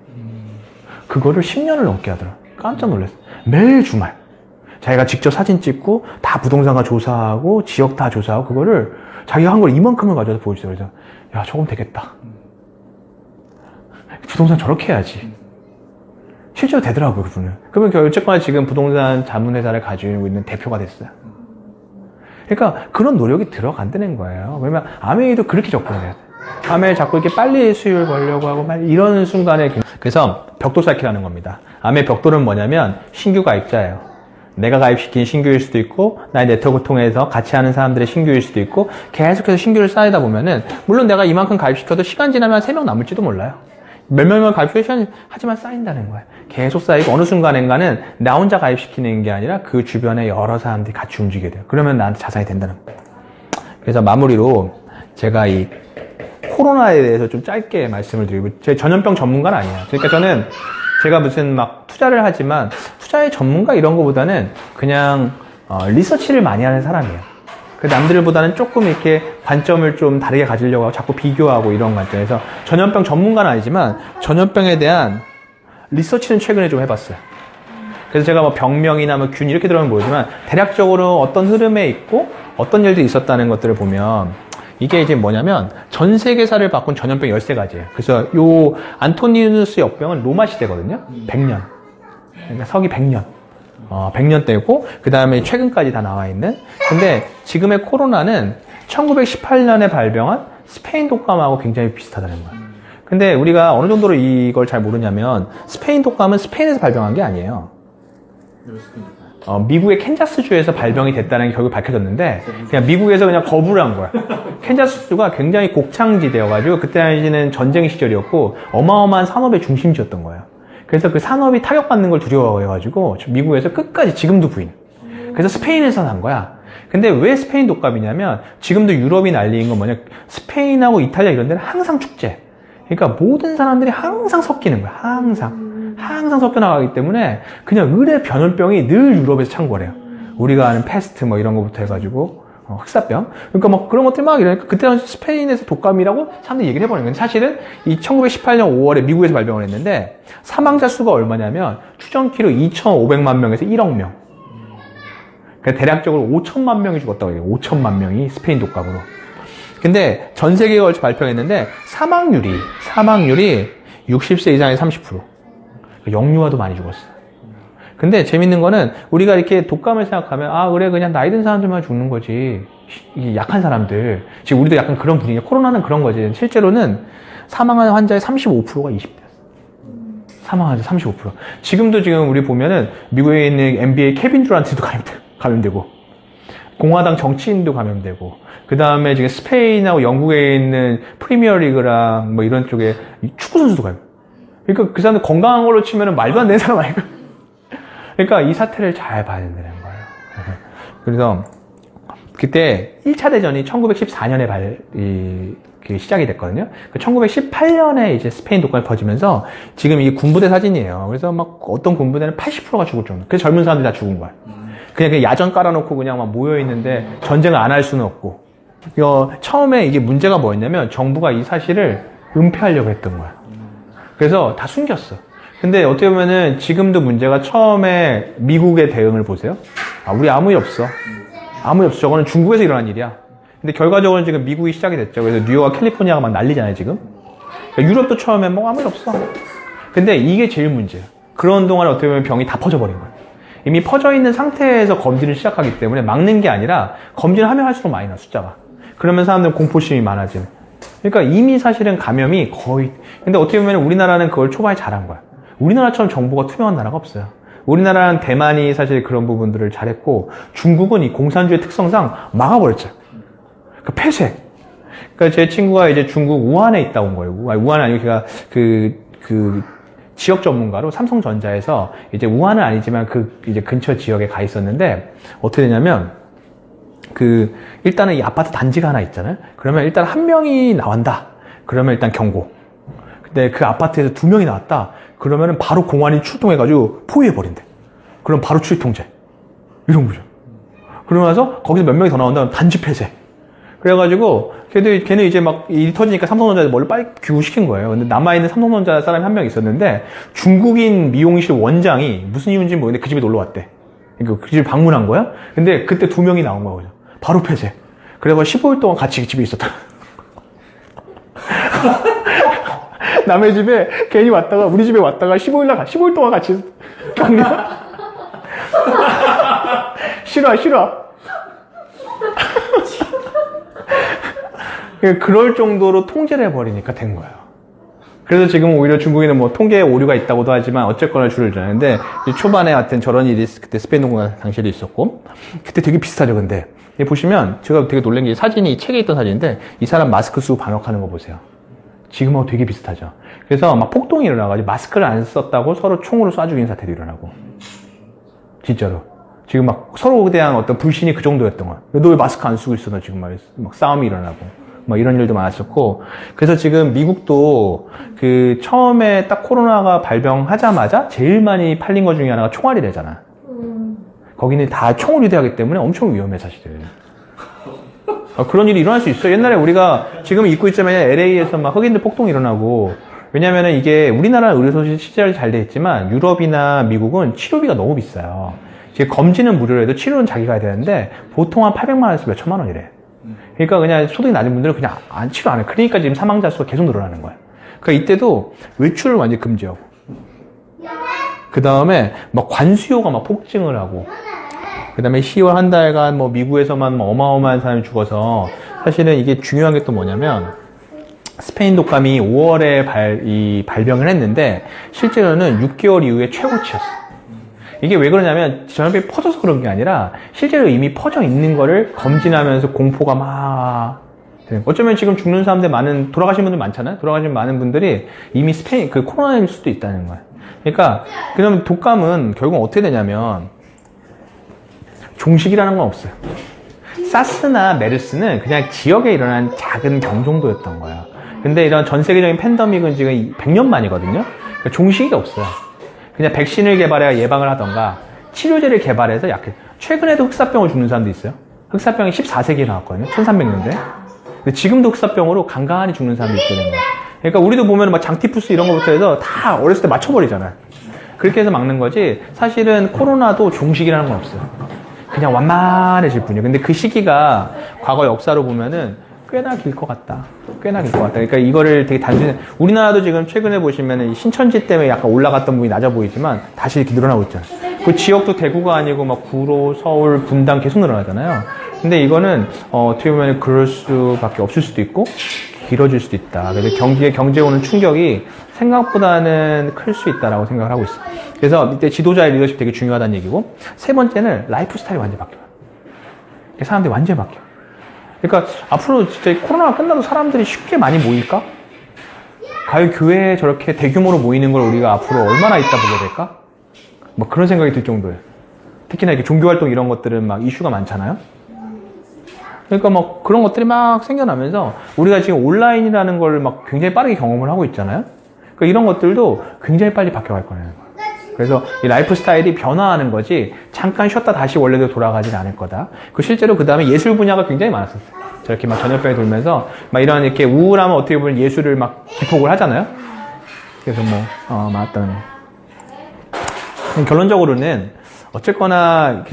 그거를 10년을 넘게 하더라고요. 깜짝 놀랐어요. 매일 주말. 자기가 직접 사진 찍고 다 부동산가 조사하고 지역 다 조사하고 그거를 자기가 한 걸 이만큼을 가져서 보여주세요. 그래서 야 저건 되겠다. 부동산 저렇게 해야지. 실제로 되더라고요 그분은. 그러면 어쨌거나 지금 부동산 자문회사를 가지고 있는 대표가 됐어요. 그러니까 그런 노력이 들어간다는 거예요. 왜냐면 아메이도 그렇게 접근해야 돼. 아메이 자꾸 이렇게 빨리 수익을 벌려고 하고 이런 순간에 그래서 벽돌 쌓기라는 겁니다. 아메이 벽돌은 뭐냐면 신규 가입자예요. 내가 가입시킨 신규일 수도 있고 나의 네트워크 통해서 같이 하는 사람들의 신규일 수도 있고 계속해서 신규를 쌓이다 보면은 물론 내가 이만큼 가입시켜도 시간 지나면 3명 남을지도 몰라요. 몇 명만 가입시키면 하지만 쌓인다는 거예요. 계속 쌓이고 어느 순간인가는 나 혼자 가입시키는 게 아니라 그 주변에 여러 사람들이 같이 움직이게 돼요. 그러면 나한테 자산이 된다는 거예요. 그래서 마무리로 제가 이 코로나에 대해서 좀 짧게 말씀을 드리고 제 전염병 전문가는 아니에요. 그러니까 저는 제가 무슨 막 투자를 하지만 투자의 전문가 이런 거보다는 그냥 리서치를 많이 하는 사람이에요. 그 남들보다는 조금 이렇게 관점을 좀 다르게 가지려고 하고 자꾸 비교하고 이런 관점에서 전염병 전문가는 아니지만 전염병에 대한 리서치는 최근에 좀 해봤어요. 그래서 제가 뭐 병명이나 뭐 균 이렇게 들어가면 모르지만 대략적으로 어떤 흐름에 있고 어떤 일들이 있었다는 것들을 보면 이게 이제 뭐냐면 전 세계사를 바꾼 전염병 13가지예요. 그래서 요 안토니누스 역병은 로마 시대거든요. 100년. 그러니까 서기 100년. 100년 때고 그 다음에 최근까지 다 나와 있는. 근데 지금의 코로나는 1918년에 발병한 스페인 독감하고 굉장히 비슷하다는 거예요. 근데 우리가 어느 정도로 이걸 잘 모르냐면 스페인 독감은 스페인에서 발병한 게 아니에요. 미국의 캔자스주에서 발병이 됐다는 게 결국 밝혀졌는데 그냥 미국에서 그냥 거부를 한 거야. 캔자스주가 굉장히 곡창지대여가지고 그때 당시는 전쟁 시절이었고 어마어마한 산업의 중심지였던 거예요. 그래서 그 산업이 타격받는 걸 두려워해가지고 미국에서 끝까지 지금도 부인. 그래서 스페인에서 난 거야. 근데 왜 스페인 독감이냐면 지금도 유럽이 난리인 건 뭐냐, 스페인하고 이탈리아 이런 데는 항상 축제. 그러니까 모든 사람들이 항상 섞이는 거야. 항상 섞여 나가기 때문에 그냥 의뢰 변연병이 늘 유럽에서 창궐해요. 우리가 아는 패스트 뭐 이런 거부터 해가지고 흑사병. 그러니까 뭐 그런 것들이 막 이러니까 그때 당시 스페인에서 독감이라고 사람들이 얘기를 해버리는 거예요. 사실은 이 1918년 5월에 미국에서 발병을 했는데 사망자 수가 얼마냐면 추정키로 2,500만 명에서 1억 명. 그러니까 대략적으로 5천만 명이 죽었다고 해요. 5천만 명이 스페인 독감으로. 근데 전 세계에 걸쳐 발표했는데 사망률이 60세 이상의 30%. 영유아도 많이 죽었어요. 근데 재밌는 거는 우리가 이렇게 독감을 생각하면 아 그래 그냥 나이 든 사람들만 죽는 거지, 이게 약한 사람들. 지금 우리도 약간 그런 분위기야. 코로나는 그런 거지. 실제로는 사망한 환자의 35%가 20대였어. 사망한 환자 35%. 지금도 지금 우리 보면은 미국에 있는 NBA 케빈 듀란트도 감염되고 공화당 정치인도 감염되고 그 다음에 지금 스페인하고 영국에 있는 프리미어리그랑 뭐 이런 쪽에 축구 선수도 감염. 그러니까 그 사람들 건강한 걸로 치면은 말도 안 되는 사람 아닐까? 그러니까 이 사태를 잘 봐야 된다는 거예요. 그래서 그때 1차 대전이 1914년에 시작이 됐거든요. 1918년에 이제 스페인 독감이 퍼지면서 지금 이게 군부대 사진이에요. 그래서 막 어떤 군부대는 80%가 죽을 정도. 그래서 젊은 사람들이 다 죽은 거야. 그냥 야전 깔아놓고 그냥 막 모여있는데 전쟁을 안 할 수는 없고. 처음에 이게 문제가 뭐였냐면 정부가 이 사실을 은폐하려고 했던 거야. 그래서 다 숨겼어. 근데 어떻게 보면은 지금도 문제가 처음에 미국의 대응을 보세요. 아, 우리 아무 일 없어. 아무 일 없어. 저거는 중국에서 일어난 일이야. 근데 결과적으로 지금 미국이 시작이 됐죠. 그래서 뉴욕과 캘리포니아가 막 난리잖아요, 지금. 그러니까 유럽도 처음에 뭐 아무 일 없어. 근데 이게 제일 문제야. 그런 동안에 어떻게 보면 병이 다 퍼져버린 거야. 이미 퍼져 있는 상태에서 검진을 시작하기 때문에 막는 게 아니라 검진을 하면 할수록 많이 나, 숫자가. 그러면 사람들은 공포심이 많아지는. 그러니까 이미 사실은 감염이 거의. 근데 어떻게 보면 우리나라는 그걸 초반에 잘한 거야. 우리나라처럼 정보가 투명한 나라가 없어요. 우리나라는 대만이 사실 그런 부분들을 잘했고 중국은 이 공산주의 특성상 막아버렸죠. 그 폐쇄. 그러니까 제 친구가 이제 중국 우한에 있다 온 거예요. 우한 아니고 걔가 그 지역 전문가로 삼성전자에서 이제 우한은 아니지만 그 이제 근처 지역에 가 있었는데 어떻게 되냐면 일단은 이 아파트 단지가 하나 있잖아요. 그러면 일단 한 명이 나온다. 그러면 일단 경고. 근데 그 아파트에서 2명이 나왔다. 그러면은 바로 공안이 출동해가지고 포위해버린대. 그럼 바로 출입 통제. 이런 거죠. 그러고 나서 거기서 몇 명이 더 나온다면 단지 폐쇄. 그래가지고 걔는 이제 막 일이 터지니까 삼성전자에 머리를 빨리 귀국시킨 거예요. 근데 남아있는 삼성전자 사람이 한 명 있었는데 중국인 미용실 원장이 무슨 이유인지 모르겠는데 그 집에 놀러 왔대. 그러니까 그 집 방문한 거야? 근데 그때 2명이 나온 거야. 그죠? 바로 폐쇄. 그래서 15일 동안 같이 집에 있었다. 남의 집에 괜히 왔다가 우리 집에 왔다가 15일 동안 같이 격리. 싫어. 그럴 정도로 통제를 해버리니까 된 거예요. 그래서 지금 오히려 중국에는 뭐 통계에 오류가 있다고도 하지만 어쨌거나 줄을 주는데 초반에 하여튼 저런 일이 그때 스페인 동거 당시에도 있었고 그때 되게 비슷하죠. 근데 보시면 제가 되게 놀란 게 사진이 이 책에 있던 사진인데 이 사람 마스크 쓰고 방역하는 거 보세요. 지금하고 되게 비슷하죠. 그래서 막 폭동이 일어나가지고 마스크를 안 썼다고 서로 총으로 쏴 죽이는 사태도 일어나고 진짜로 지금 막 서로에 대한 어떤 불신이 그 정도였던 거야. 너 왜 마스크 안 쓰고 있어? 너 지금 막 싸움이 일어나고 막 이런 일도 많았었고 그래서 지금 미국도 그 처음에 딱 코로나가 발병하자마자 제일 많이 팔린 것 중에 하나가 총알이래잖아. 거기는 다 총을 유대하기 때문에 엄청 위험해 사실은. 그런 일이 일어날 수 있어요. 옛날에 우리가 지금 입고 있자면 LA에서 막 흑인들 폭동이 일어나고 왜냐면은 이게 우리나라는 의료소식 시설이 잘 돼 있지만 유럽이나 미국은 치료비가 너무 비싸요. 이제 검진은 무료로 해도 치료는 자기가 해야 되는데 보통 한 800만 원에서 몇 천만 원이래. 그러니까 그냥 소득이 낮은 분들은 그냥 치료 안 해. 그러니까 지금 사망자 수가 계속 늘어나는 거야. 그러니까 이때도 외출을 완전히 금지하고 그 다음에 막 관수요가 막 폭증을 하고 그 다음에 10월 한 달간 뭐 미국에서만 뭐 어마어마한 사람이 죽어서 사실은 이게 중요한 게 또 뭐냐면 스페인 독감이 5월에 발병을 했는데 실제로는 6개월 이후에 최고치였어. 이게 왜 그러냐면 전염병이 퍼져서 그런 게 아니라 실제로 이미 퍼져 있는 거를 검진하면서 공포가 막 어쩌면 지금 죽는 사람들 돌아가신 분들 많잖아요. 돌아가신 많은 분들이 이미 스페인 그 코로나일 수도 있다는 거예요. 그러니까 그러면 독감은 결국 어떻게 되냐면 종식이라는 건 없어요. 사스나 메르스는 그냥 지역에 일어난 작은 병 정도였던 거예요. 근데 이런 전 세계적인 팬데믹은 지금 100년 만이거든요. 그러니까 종식이 없어요. 그냥 백신을 개발해 예방을 하던가 치료제를 개발해서 약해. 최근에도 흑사병을 죽는 사람도 있어요. 흑사병이 14세기에 나왔거든요. 1300년대. 근데 지금도 흑사병으로 간간히 죽는 사람도 있게 된 거예요. 그러니까 우리도 보면 막 장티푸스 이런 거부터 해서 다 어렸을 때 맞춰버리잖아요. 그렇게 해서 막는 거지 사실은 코로나도 종식이라는 건 없어요. 그냥 완만해질 뿐이에요. 근데 그 시기가 과거 역사로 보면은 꽤나 길 것 같다. 그러니까 이거를 되게 단순히 우리나라도 지금 최근에 보시면은 신천지 때문에 약간 올라갔던 부분이 낮아 보이지만 다시 이렇게 늘어나고 있잖아요. 그 지역도 대구가 아니고 막 구로, 서울, 분당 계속 늘어나잖아요. 근데 이거는 어떻게 보면 그럴 수밖에 없을 수도 있고 길어질 수도 있다. 그래서 경제에 오는 충격이 생각보다는 클 수 있다라고 생각을 하고 있어요. 그래서 이때 지도자의 리더십 되게 중요하다는 얘기고 세 번째는 라이프 스타일이 완전히 바뀌어요. 사람들이 완전히 바뀌어요. 그러니까 앞으로 진짜 코로나가 끝나도 사람들이 쉽게 많이 모일까? 과연 교회에 저렇게 대규모로 모이는 걸 우리가 앞으로 얼마나 있다 보게 될까? 뭐 그런 생각이 들 정도예요. 특히나 이렇게 종교활동 이런 것들은 막 이슈가 많잖아요. 그러니까 뭐 그런 것들이 막 생겨나면서 우리가 지금 온라인이라는 걸 막 굉장히 빠르게 경험을 하고 있잖아요. 그러니까 이런 것들도 굉장히 빨리 바뀌어갈 거라는 거예요. 그래서 이 라이프 스타일이 변화하는 거지 잠깐 쉬었다 다시 원래대로 돌아가지는 않을 거다. 그 실제로 그 다음에 예술 분야가 굉장히 많았었어요. 저렇게 막 전염병이 돌면서 막 이런 이렇게 우울하면 어떻게 보면 예술을 막 기폭을 하잖아요. 그래서 막 어떤 결론적으로는 어쨌거나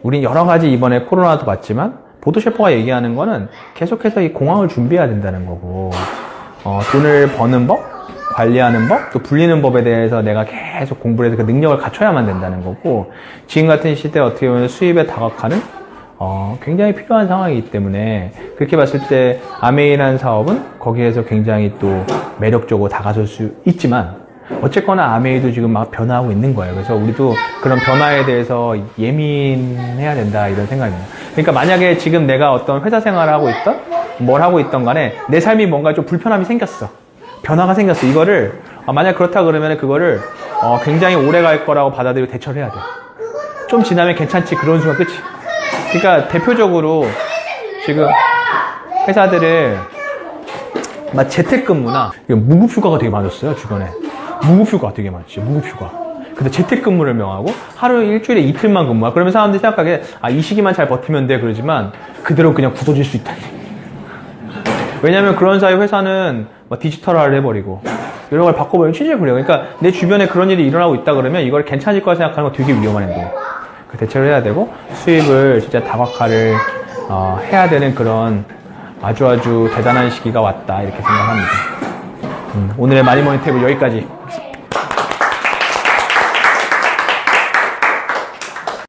우린 여러 가지 이번에 코로나도 봤지만 보도 셰퍼가 얘기하는 거는 계속해서 이 공황을 준비해야 된다는 거고 돈을 버는 법, 관리하는 법, 또 불리는 법에 대해서 내가 계속 공부를 해서 그 능력을 갖춰야만 된다는 거고 지금 같은 시대에 어떻게 보면 수입에 다각화는 굉장히 필요한 상황이기 때문에 그렇게 봤을 때 아메이라는 사업은 거기에서 굉장히 또 매력적으로 다가설 수 있지만 어쨌거나 아메이도 지금 막 변화하고 있는 거예요. 그래서 우리도 그런 변화에 대해서 예민해야 된다 이런 생각입니다. 그러니까 만약에 지금 내가 어떤 회사 생활을 하고 있던 뭘 하고 있던 간에 내 삶이 뭔가 좀 불편함이 생겼어. 변화가 생겼어. 이거를 만약 그렇다 그러면 그거를 굉장히 오래 갈 거라고 받아들이고 대처를 해야 돼. 좀 지나면 괜찮지. 그런 순간 끝이. 그러니까 대표적으로 지금 회사들을 막 재택근무나 무급휴가가 되게 많았어요. 주변에 무급휴가 되게 많지. 무급휴가. 근데 재택근무를 명하고 하루 일주일에 이틀만 근무하. 그러면 사람들이 생각하기에 이 시기만 잘 버티면 돼. 그러지만 그대로 그냥 굳어질 수 있다는 얘기. 왜냐면 그런 사이 회사는 디지털화를 해버리고 이런 걸 바꿔버리면 취재 그래요. 그러니까 내 주변에 그런 일이 일어나고 있다 그러면 이걸 괜찮을 거라 생각하는 거 되게 위험한 행동. 그 대처를 해야 되고 수입을 진짜 다각화를 해야 되는 그런 아주 대단한 시기가 왔다 이렇게 생각합니다. 오늘의 마니모니 탭은 여기까지.